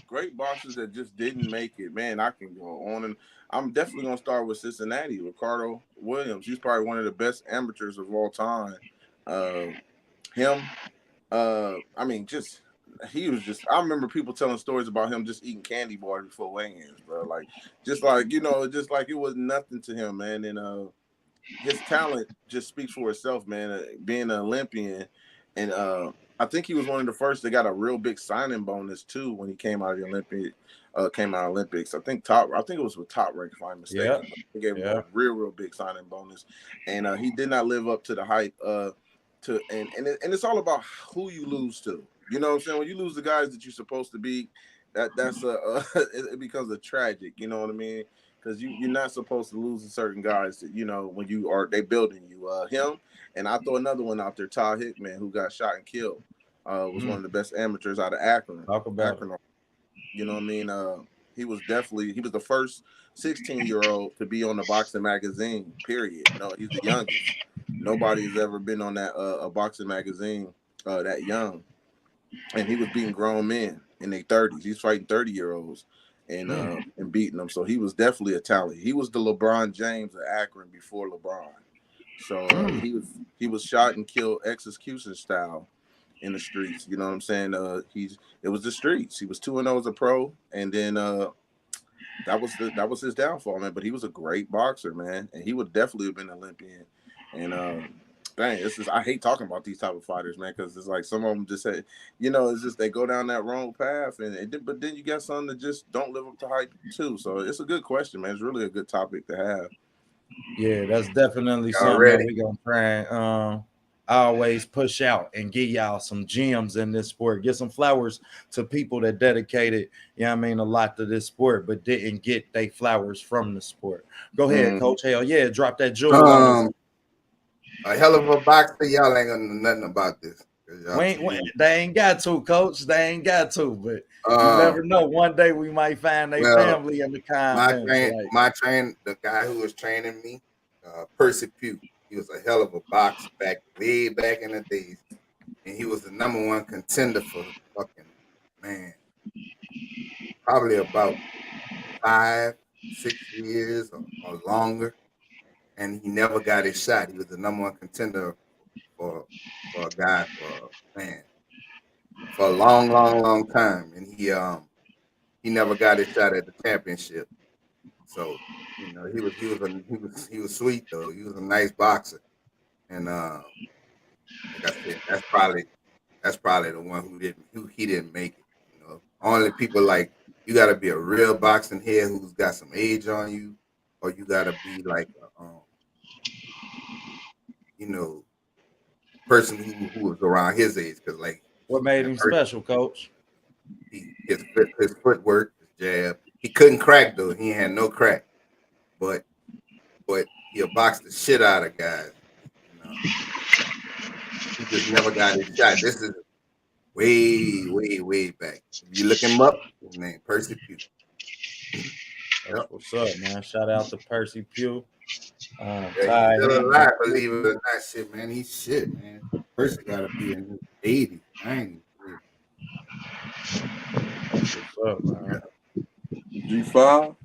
great boxers that just didn't make it. Man, I can go on, and I'm definitely gonna start with Cincinnati. Ricardo Williams. He's probably one of the best amateurs of all time. Him. I mean, he was just. I remember people telling stories about him just eating candy bars before weigh-ins, bro. Like, just like just like it was nothing to him, man. And his talent just speaks for itself, man. Being an Olympian, and I think he was one of the first that got a real big signing bonus too when he came out of the Olympics. I think it was with Top Rank, if I'm mistaken. Yeah. He gave him a real big signing bonus, and he did not live up to the hype. And it's all about who you lose to. You know what I'm saying? When you lose the guys that you're supposed to be, that's it becomes a tragic. You know what I mean? Because you're not supposed to lose to certain guys that when they building you. Him, and I throw another one out there, Todd Hickman, who got shot and killed. Was one of the best amateurs out of Akron. Talk about Akron. You know what I mean? He was the first 16-year-old to be on the boxing magazine. Period. No, he's the youngest. Nobody's ever been on that a boxing magazine that young, and he was beating grown men in their 30s. He's fighting 30-year-olds and beating them. So he was definitely a talent. He was the LeBron James of Akron before LeBron. So he was shot and killed execution style in the streets. You know what I'm saying? It was the streets. He was 2-0 as a pro, and then that was his downfall, man. But he was a great boxer, man, and he would definitely have been an Olympian. And dang, I hate talking about these type of fighters, man, because it's like some of them just say, it's just they go down that wrong path, but then you got some that just don't live up to hype too. So it's a good question, man. It's really a good topic to have. Yeah, that's definitely something that we're gonna try and always push out and give y'all some gems in this sport. Get some flowers to people that dedicated, a lot to this sport, but didn't get their flowers from the sport. Go ahead, Coach. Hell yeah, drop that jewel on us. A hell of a boxer. Y'all ain't gonna know nothing about this. They ain't got to, Coach. They ain't got to, but you never know. One day we might find their family in the comments. The guy who was training me, Percy Pugh, he was a hell of a boxer way back in the days, and he was the #1 contender for fucking man, probably about 5-6 years or longer. And he never got his shot. He was the #1 contender for a guy for a long time, and he never got his shot at the championship. So he was sweet though. He was a nice boxer, and like I said, that's probably the one who he didn't make it. Only people like you got to be a real boxing head who's got some age on you, or you got to be like person who was around his age, because like what made him special, Coach? His footwork, his jab. He couldn't crack though. He had no crack, but he'll box the shit out of guys. He just never got his shot. This is way back. If you look him up, his name Percy Pugh. That's what's up, man. Shout out to Percy Pugh. He's still alive, believe it or not, shit, man. He's shit, man. Percy gotta be in his 80s, 90s. That's what's up, man. G5?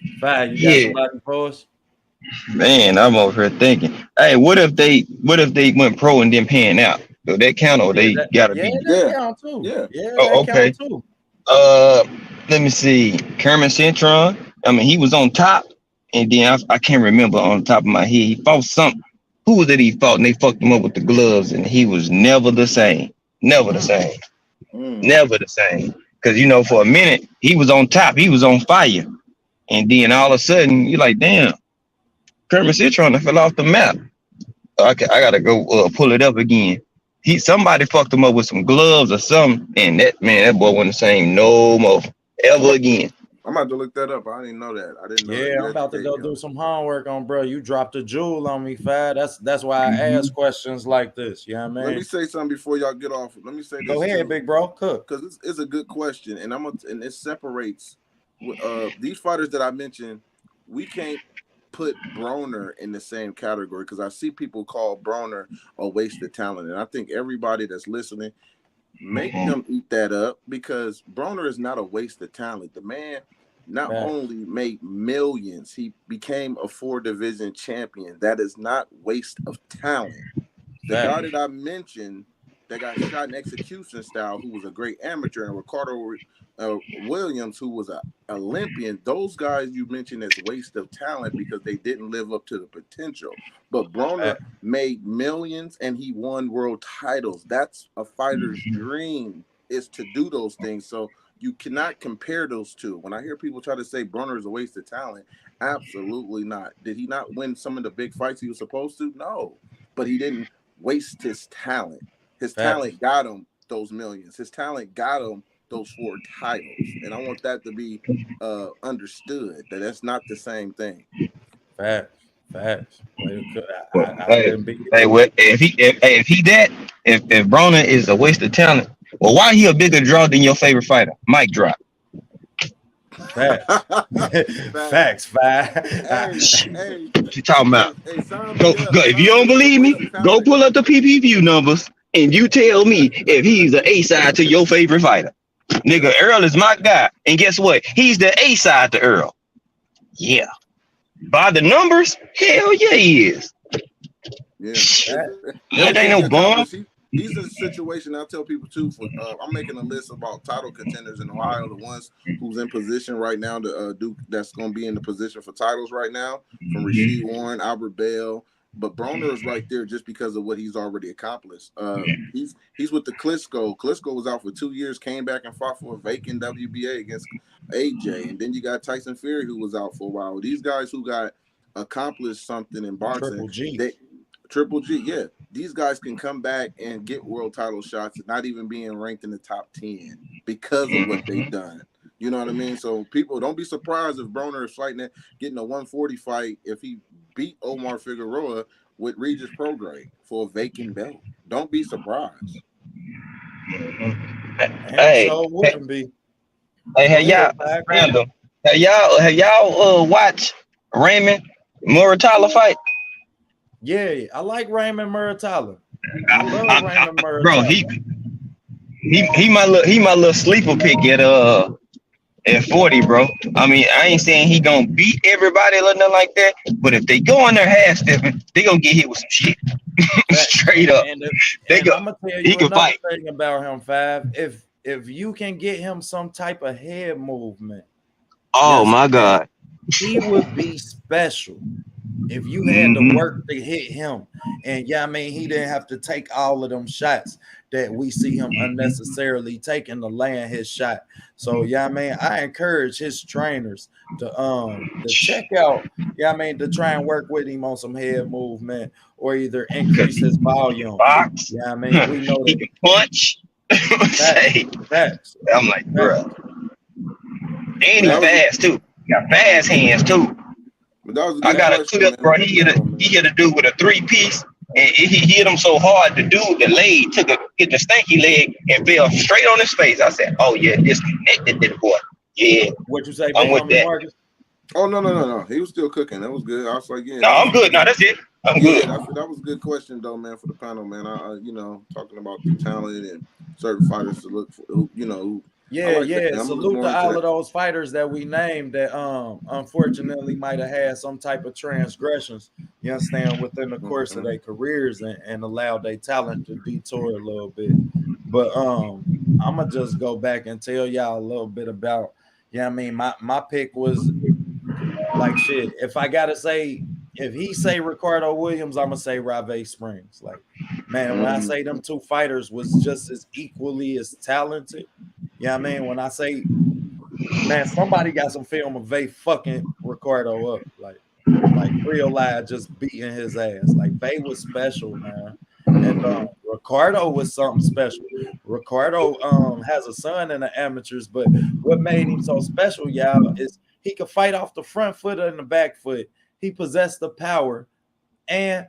You got somebody for us? Man, I'm over here thinking, hey, what if they went pro and then pan out? Do that count, or they gotta be? That count too. Yeah. Okay. Count too. Let me see. Kermit Cintron. I mean, he was on top, and then I can't remember on the top of my head. He fought something. Who was it he fought? And they fucked him up with the gloves, and he was never the same. Never the same. Never the same. Because for a minute he was on top. He was on fire, and then all of a sudden you're like, damn, Kermit Cintron fell off the map. I gotta go pull it up again. Somebody fucked him up with some gloves or something, and that boy wasn't the same no more ever again. I'm about to look that up. I didn't know that. I didn't know that. Yeah, I'm about to go do some homework on, bro. You dropped a jewel on me, Fad. That's why I ask questions like this. You know what I Let mean? me say something before y'all get off. Let me say this. Go ahead, big bro. Cook. Because it's a good question, and and it separates these fighters that I mentioned. We can't put Broner in the same category because I see people call Broner a waste of talent, and I think everybody that's listening, make them eat that up because Broner is not a waste of talent. The man not only made millions, he became a 4-division champion. That is not waste of talent. The guy that I mentioned that got shot in execution style, who was a great amateur, and Ricardo Williams, who was an Olympian, those guys you mentioned as waste of talent because they didn't live up to the potential. But Broner made millions and he won world titles. That's a fighter's dream, is to do those things. So you cannot compare those two. When I hear people try to say Broner is a waste of talent, absolutely not. Did he not win some of the big fights he was supposed to? No. But he didn't waste his talent. His talent got him those millions. His talent got him those 4 titles. And I want that to be understood, that that's not the same thing. Hey, if Broner is a waste of talent, well, why he a bigger draw than your favorite fighter? Mic drop. Facts. Hey, What you talking about? Go. If you don't believe me, go pull up the PPV numbers and you tell me if he's the A side to your favorite fighter. Nigga, Earl is my guy. And guess what? He's the A side to Earl. Yeah. By the numbers, hell yeah, he is. Yeah. That ain't no bomb. He's in a situation, I'll tell people too, for I'm making a list about title contenders in Ohio, the ones who's in position right now to do, that's going to be in the position for titles right now, from Rasheed Warren, Albert Bell. But Broner is right there just because of what he's already accomplished. He's with the Klitschko. Klitschko was out for 2 years, came back and fought for a vacant WBA against AJ. And then you got Tyson Fury, who was out for a while. These guys who got accomplished something in boxing. Triple G, yeah. These guys can come back and get world title shots, not even being ranked in the top 10 because of what they've done. You know what I mean? So people, don't be surprised if Broner is fighting getting a 140 fight if he beat Omar Figueroa with Regis Prograis for a vacant belt. Don't be surprised. Hey, have y'all watched Raymond Muratalla fight? Yeah, I like Raymond Muratalla. I love Raymond Muratalla. Bro, he my little sleeper pick at 40, bro. I mean, I ain't saying he gonna beat everybody or nothing like that, but if they go in there half stepping, they gonna get hit with some shit. Straight up. I'm gonna tell you another thing about him, Five. If you can get him some type of head movement, my God, he would be special. If you had to work to hit him, and I mean, he didn't have to take all of them shots that we see him unnecessarily taking to land his shot. So I mean, I encourage his trainers to check out, to try and work with him on some head movement or either increase his volume. Box. I mean, we know he can punch. Facts. I'm like, bro. And he fast too. He got fast hands too. I got a clip, bro. He hit a dude with a 3-piece, and he hit him so hard, the dude, the leg hit the stanky leg and fell straight on his face. I said, "Oh yeah, disconnected this boy." Yeah. What you say? I'm with that. Marcus? Oh no. He was still cooking. That was good. I was like, yeah. No, I'm good. No, that's it. I'm good. That was a good question though, man, for the panel, man. I talking about the talent and certain fighters to look for, Salute to all of those fighters that we named that unfortunately might have had some type of transgressions, you understand, within the course of their careers and allowed their talent to detour a little bit. But I'm gonna just go back and tell y'all a little bit about, my pick was like shit. If I gotta say, if he say Ricardo Williams, I'm gonna say Rave Springs. Like, man, when I say them two fighters was just as equally as talented. When I say, man, somebody got some film of Vay fucking Ricardo up, like real live, just beating his ass. Like, Vay was special, man. And Ricardo was something special. Ricardo has a son in the amateurs, but what made him so special, y'all, is he could fight off the front foot and the back foot. He possessed the power, and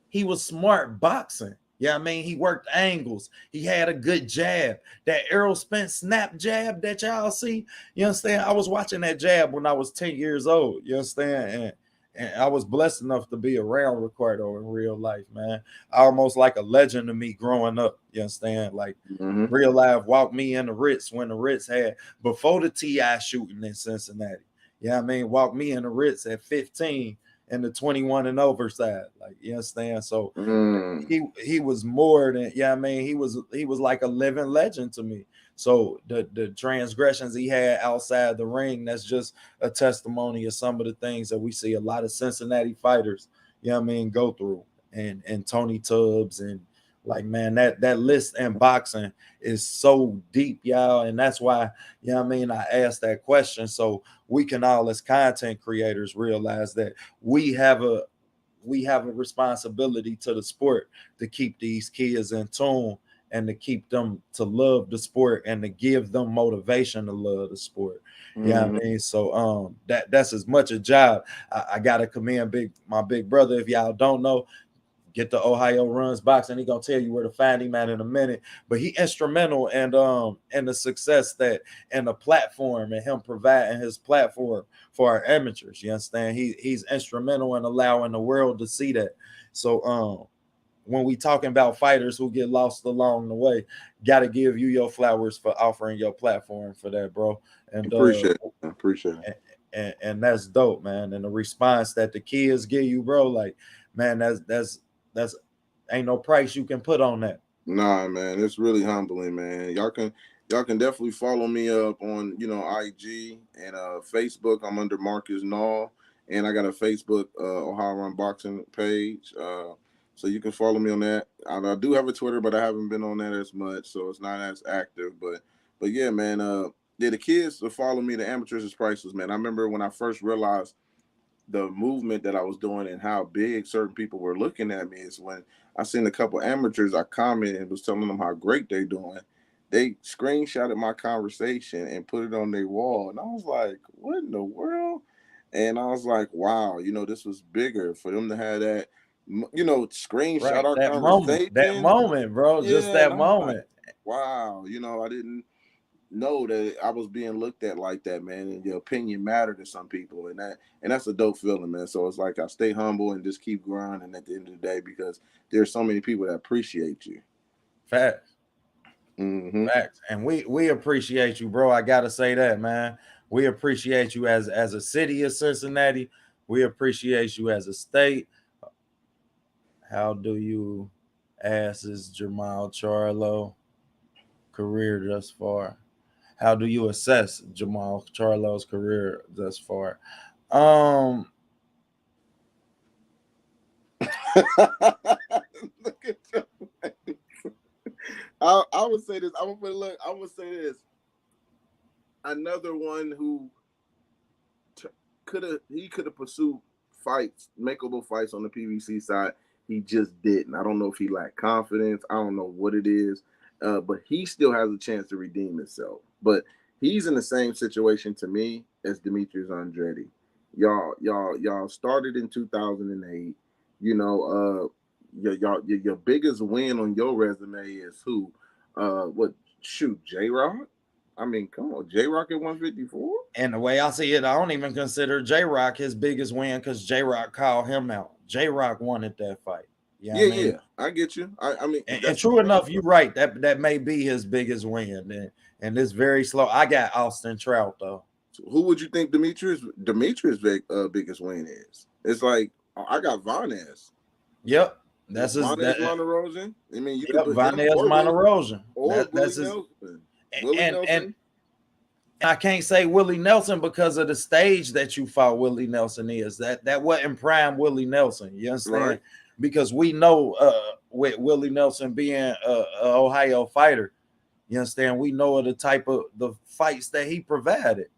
he was smart boxing. Yeah, I mean, he worked angles. He had a good jab. That Errol Spence snap jab that y'all see, you understand? I was watching that jab when I was 10 years old, you understand? And I was blessed enough to be around Ricardo in real life, man. Almost like a legend to me growing up, you understand? Like, real life walked me in the Ritz when the Ritz had, before the TI shooting in Cincinnati. Yeah, I mean, walked me in the Ritz at 15 and the 21 and over side, like, you understand? So he was more than, yeah, I mean, he was like a living legend to me. So the transgressions he had outside the ring, that's just a testimony of some of the things that we see a lot of Cincinnati fighters, you know what I mean, go through. And Tony Tubbs, and like, man, that list in boxing is so deep, y'all. And that's why, you know what I mean, I asked that question, so we can all as content creators realize that we have a responsibility to the sport to keep these kids in tune and to keep them to love the sport and to give them motivation to love the sport. Yeah, I mean, so that's as much a job. I gotta commend my big brother. If y'all don't know, get the Ohio Runs Boxing. He gonna tell you where to find him at in a minute. But he instrumental in the success that, and the platform, and him providing his platform for our amateurs. You understand? He's instrumental in allowing the world to see that. So when we talking about fighters who get lost along the way, gotta give you your flowers for offering your platform for that, bro. And appreciate it. And that's dope, man. And the response that the kids give you, bro, like, man, that's ain't no price you can put on that. Nah, man, it's really humbling, man. Y'all can definitely follow me up on, IG and Facebook. I'm under Marcus Nall, and I got a Facebook Ohio Run Boxing page. So you can follow me on that. I do have a Twitter, but I haven't been on that as much, so it's not as active. But yeah, man. Yeah, the kids to follow me. The amateurs is priceless, man. I remember when I first realized the movement that I was doing and how big certain people were looking at me is when I seen a couple amateurs. I commented and was telling them how great they're doing. They screenshotted my conversation and put it on their wall, and I was like, "What in the world?" And I was like, "Wow, this was bigger for them to have that." Screenshot Right, our that conversation. moment, bro. Yeah, Just that and I was like, moment. wow, I didn't know that I was being looked at like that, man, and your opinion mattered to some people, and that's a dope feeling, man. So it's like I stay humble and just keep grinding at the end of the day, because there's so many people that appreciate you. Facts. Facts. And we appreciate you, bro. I gotta say that, man. We appreciate you as a city of Cincinnati. We appreciate you as a state. How do you assess Jamal Charlo career thus far? How do you assess Jamal Charlo's career thus far? Look at you. I would say this. I would say this. Another one who could have pursued fights, makeable fights on the PBC side. He just didn't. I don't know if he lacked confidence. I don't know what it is, but he still has a chance to redeem himself. But he's in the same situation to me as Demetrius Andretti. Y'all started in 2008. Your biggest win on your resume is who? J-Rock? I mean, come on, J-Rock at 154? And the way I see it, I don't even consider J-Rock his biggest win, because J-Rock called him out. J-Rock wanted that fight. Yeah, I get you. I mean, and true enough, you're right. That may be his biggest win. And it's very slow. I got Austin Trout, though. Who would you think Demetrius' biggest win is? It's like, I got Vanez. Yep. That's his. Monterosian. I mean, you could put Vanez Monterosian. That's his. Willie Nelson. And I can't say Willie Nelson because of the stage that you fought Willie Nelson is. That wasn't prime Willie Nelson. You understand? Right. Because we know with Willie Nelson being a Ohio fighter, you understand? We know of the type of the fights that he provided.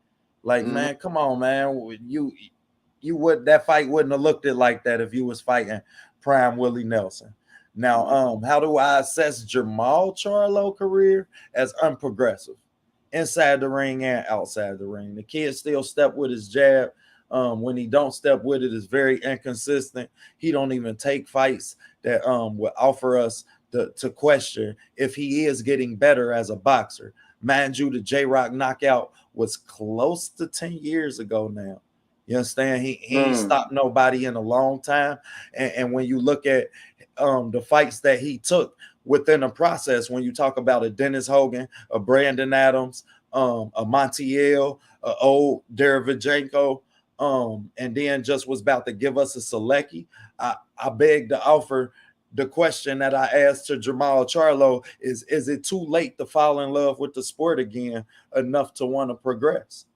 Like, man, come on, man. That fight wouldn't have looked it like that if you was fighting prime Willie Nelson. Now, how do I assess Jamal Charlo career? As unprogressive, inside the ring and outside the ring. The kid still step with his jab. When he don't step with it, is very inconsistent. He don't even take fights that would offer us to question if he is getting better as a boxer. Mind you, the J-Rock knockout was close to 10 years ago now. You understand? He ain't stopped nobody in a long time. And when you look at the fights that he took within the process, when you talk about a Dennis Hogan, a Brandon Adams, a Montiel, a old Derevyanchenko, and then just was about to give us a Selecki, I beg to offer the question that I asked to Jamal Charlo is it too late to fall in love with the sport again enough to want to progress?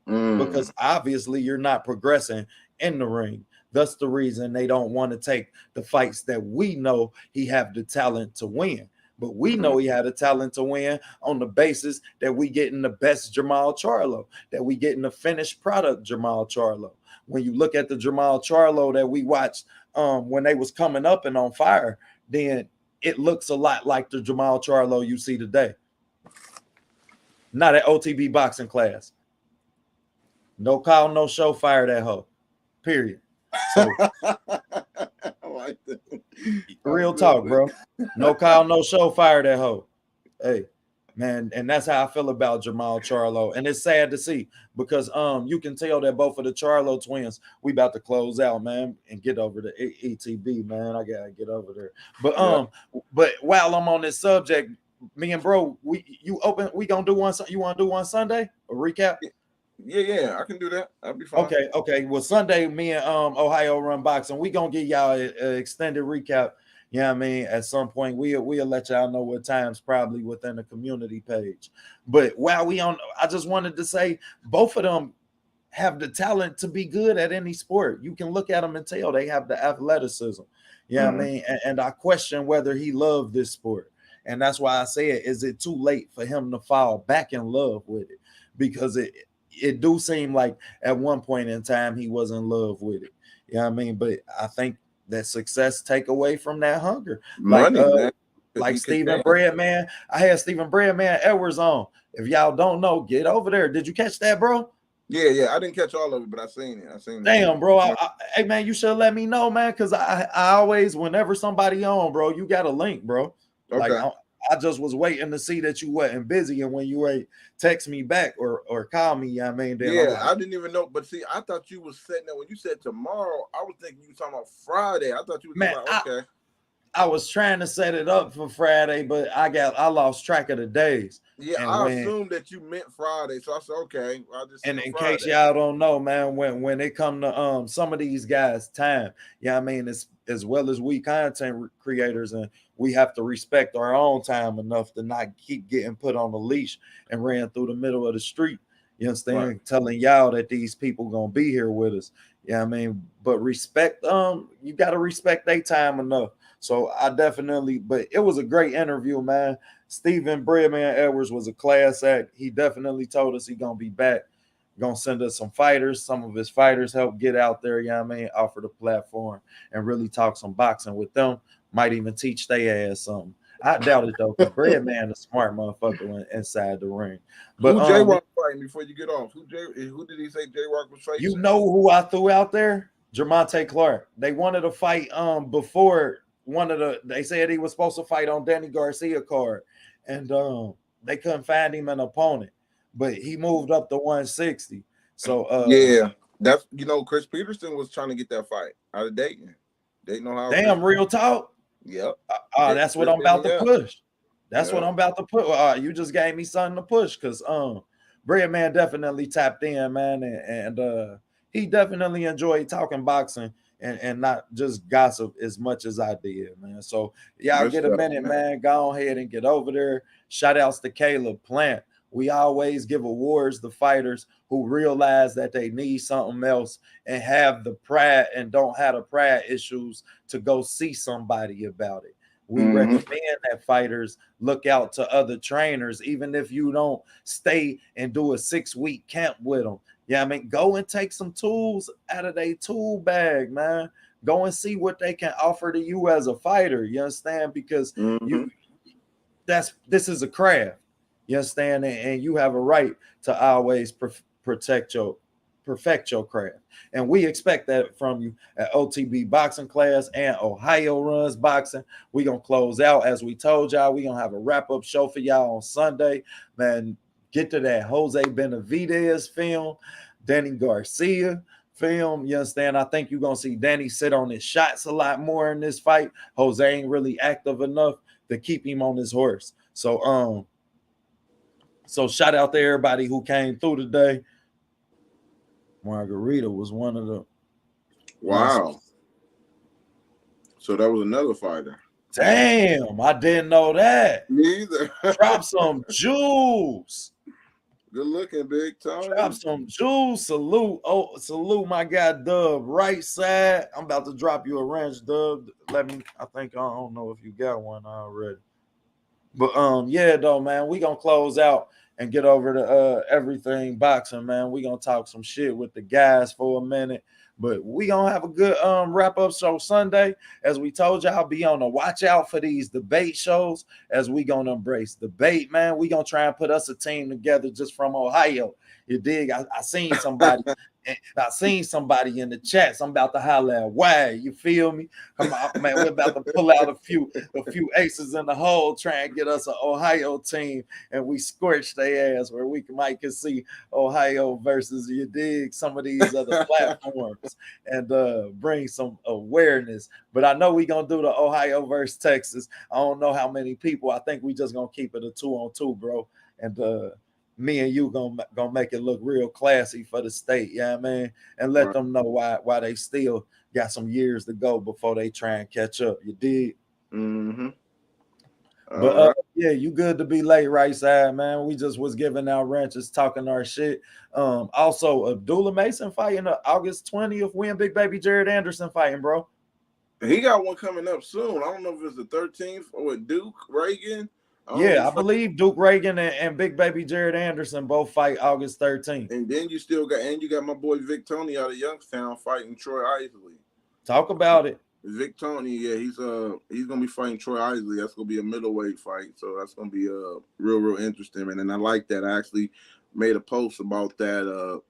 Because obviously you're not progressing in the ring. That's the reason they don't want to take the fights that we know he have the talent to win. But we know he had a talent to win on the basis that we getting the best Jamal Charlo, that we getting the finished product Jamal Charlo. When you look at the Jamal Charlo that we watched when they was coming up and on fire, then it looks a lot like the Jamal Charlo you see today. Not at OTB boxing class. No call, no show, fire that hoe. Period. So like real talk, bro. No call, no show, fire that hoe. Hey, man, and that's how I feel about Jamal Charlo. And it's sad to see because you can tell that both of the Charlo twins, we about to close out, man, and get over to ETB, man. I gotta get over there. But but while I'm on this subject, me and bro, we gonna do one. You want to do one Sunday? A recap? Yeah, I can do that. I'll be fine. Okay. Well, Sunday, me and Ohio Run Boxing, we gonna give y'all an extended recap. You know what I mean? At some point, we'll let y'all know what times, probably within the community page. But while we on, I just wanted to say both of them have the talent to be good at any sport. You can look at them and tell they have the athleticism. You know what I mean? And I question whether he loved this sport. And that's why I say it, is it too late for him to fall back in love with it? Because it do seem like at one point in time he was in love with it. You know what I mean? But I think that success take away from that hunger. Money, like Stephen Breadman. I had Stephen Breadman Edwards on. If y'all don't know, get over there. Did you catch that, bro? Yeah. I didn't catch all of it, but I seen it. Damn, bro. Hey, man, you should let me know, man, because I always, whenever somebody on, bro, you got a link, bro. Okay. Like, I just was waiting to see that you wasn't busy, and when you ain't text me back or call me, I mean, then I didn't even know. But see, I thought you was setting that when you said tomorrow. I was thinking you were talking about Friday. I thought you were talking about okay. I was trying to set it up for Friday, but I lost track of the days. Yeah, I assumed that you meant Friday, so I said okay. And in case y'all don't know, man, when it come to some of these guys' time, I mean, it's as well as we content creators, and we have to respect our own time enough to not keep getting put on a leash and ran through the middle of the street. You understand? Right. Telling y'all that these people gonna be here with us. I mean, but respect, you gotta respect their time enough. So I definitely, but it was a great interview, man. Stephen Breadman Edwards was a class act. He definitely told us he gonna be back, gonna send us some fighters. Some of his fighters help get out there, offer the platform and really talk some boxing with them. Might even teach their ass something. I doubt it though, because Breadman is a smart motherfucker inside the ring. But who J-Rock fighting before you get off? Who did he say J-Rock was fighting? You know who I threw out there? Jermonte Clark. They wanted to fight before they said he was supposed to fight on Danny Garcia card, and they couldn't find him an opponent, but he moved up to 160. So that's Chris Peterson was trying to get that fight out of Dayton. They know how. Damn, real talk. Yep. That's what I'm about to push. That's what I'm about to put. You just gave me something to push because Breadman definitely tapped in, man, and he definitely enjoyed talking boxing and not just gossip as much as I did, man. So y'all get a minute, man. Go ahead and get over there. Shout outs to Caleb Plant. We always give awards to fighters who realize that they need something else and have the pride and don't have the pride issues to go see somebody about it. We recommend that fighters look out to other trainers, even if you don't stay and do a 6-week camp with them. I mean, go and take some tools out of their tool bag, man. go and see what they can offer to you as a fighter. You understand? Because this is a craft. You understand? And you have a right to always perfect your craft. And we expect that from you at OTB Boxing Class and Ohio Runs Boxing. We're going to close out. As we told y'all, we're going to have a wrap-up show for y'all on Sunday. Man, get to that Jose Benevidez film, Danny Garcia film. You understand? I think you're going to see Danny sit on his shots a lot more in this fight. Jose ain't really active enough to keep him on his horse. So shout out to everybody who came through today. Margarita was one of the Wow. So that was another fighter. Damn, I didn't know that. Me either. Drop some jewels. Good looking, Big Tony. Drop some jewels. Salute. Oh, salute my guy Dub. Right side. I'm about to drop you a wrench, Dub. I don't know if you got one already. But yeah, though, man, we gonna close out and get over to everything boxing, man. We gonna talk some shit with the guys for a minute. But we gonna have a good wrap-up show Sunday. As we told y'all, be on the watch out for these debate shows as we gonna embrace debate, man. We gonna try and put us a team together just from Ohio. You dig? I seen somebody. I seen somebody in the chats. I'm about to holler at why. You feel me? Come on, man. We're about to pull out a few aces in the hole, try and get us an Ohio team, and we scorch their ass where we might can see Ohio versus, you dig, some of these other platforms and bring some awareness. But I know we gonna do the Ohio versus Texas. I don't know how many people. I think we just gonna keep it a 2-on-2, bro. And me and you gonna make it look real classy for the state, yeah, man, and let them know why they still got some years to go before they try and catch up. You did. But yeah, you good to be late, right side, man. We just was giving our wrenches, talking our shit. Also, Abdullah Mason fighting August 20th. When Big Baby Jared Anderson fighting, bro. He got one coming up soon. I don't know if it's the 13th or with Duke Reagan. I believe Duke Reagan and Big Baby Jared Anderson both fight August 13th. And then you got my boy Vic Tony out of Youngstown fighting Troy Isley. Talk about it. Vic Tony, yeah, he's gonna be fighting Troy Isley. That's gonna be a middleweight fight, so that's gonna be real interesting, man. And I like that. I actually made a post about that.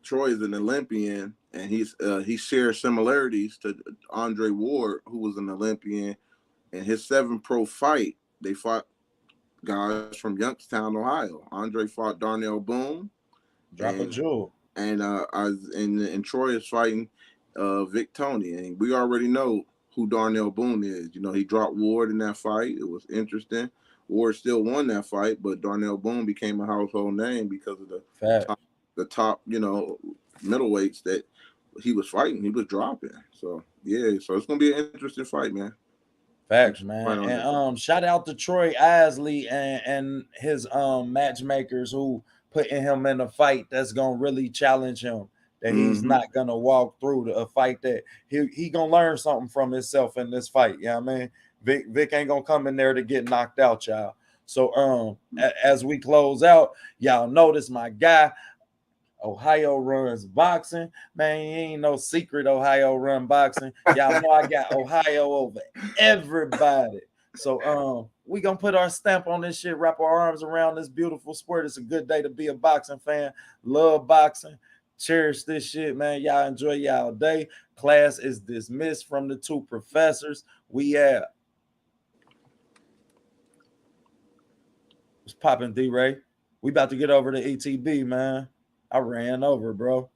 Troy is an Olympian, and he shares similarities to Andre Ward, who was an Olympian. In his 7 pro fight, they fought guys from Youngstown, Ohio. Andre fought Darnell Boone. Drop a jewel. And Troy is fighting Vic Tony. And we already know who Darnell Boone is. You know, he dropped Ward in that fight. It was interesting. Ward still won that fight, but Darnell Boone became a household name because of the top, you know, middleweights that he was fighting. He was dropping. So, yeah, so it's going to be an interesting fight, man. Facts, man. And shout out to Troy Isley and his matchmakers who putting him in a fight that's gonna really challenge him. That he's not gonna walk through a fight that he gonna learn something from himself in this fight. Yeah, man. Vic ain't gonna come in there to get knocked out, y'all. So as we close out, y'all notice my guy. Ohio Runs Boxing, man, he ain't no secret Ohio Run Boxing. Y'all know I got Ohio over everybody. So we gonna put our stamp on this shit, wrap our arms around this beautiful sport. It's a good day to be a boxing fan. Love boxing. Cherish this shit, man. Y'all enjoy y'all day. Class is dismissed from the 2 professors. We out. What's popping, D-Ray? We about to get over to ETB, man. I ran over, bro.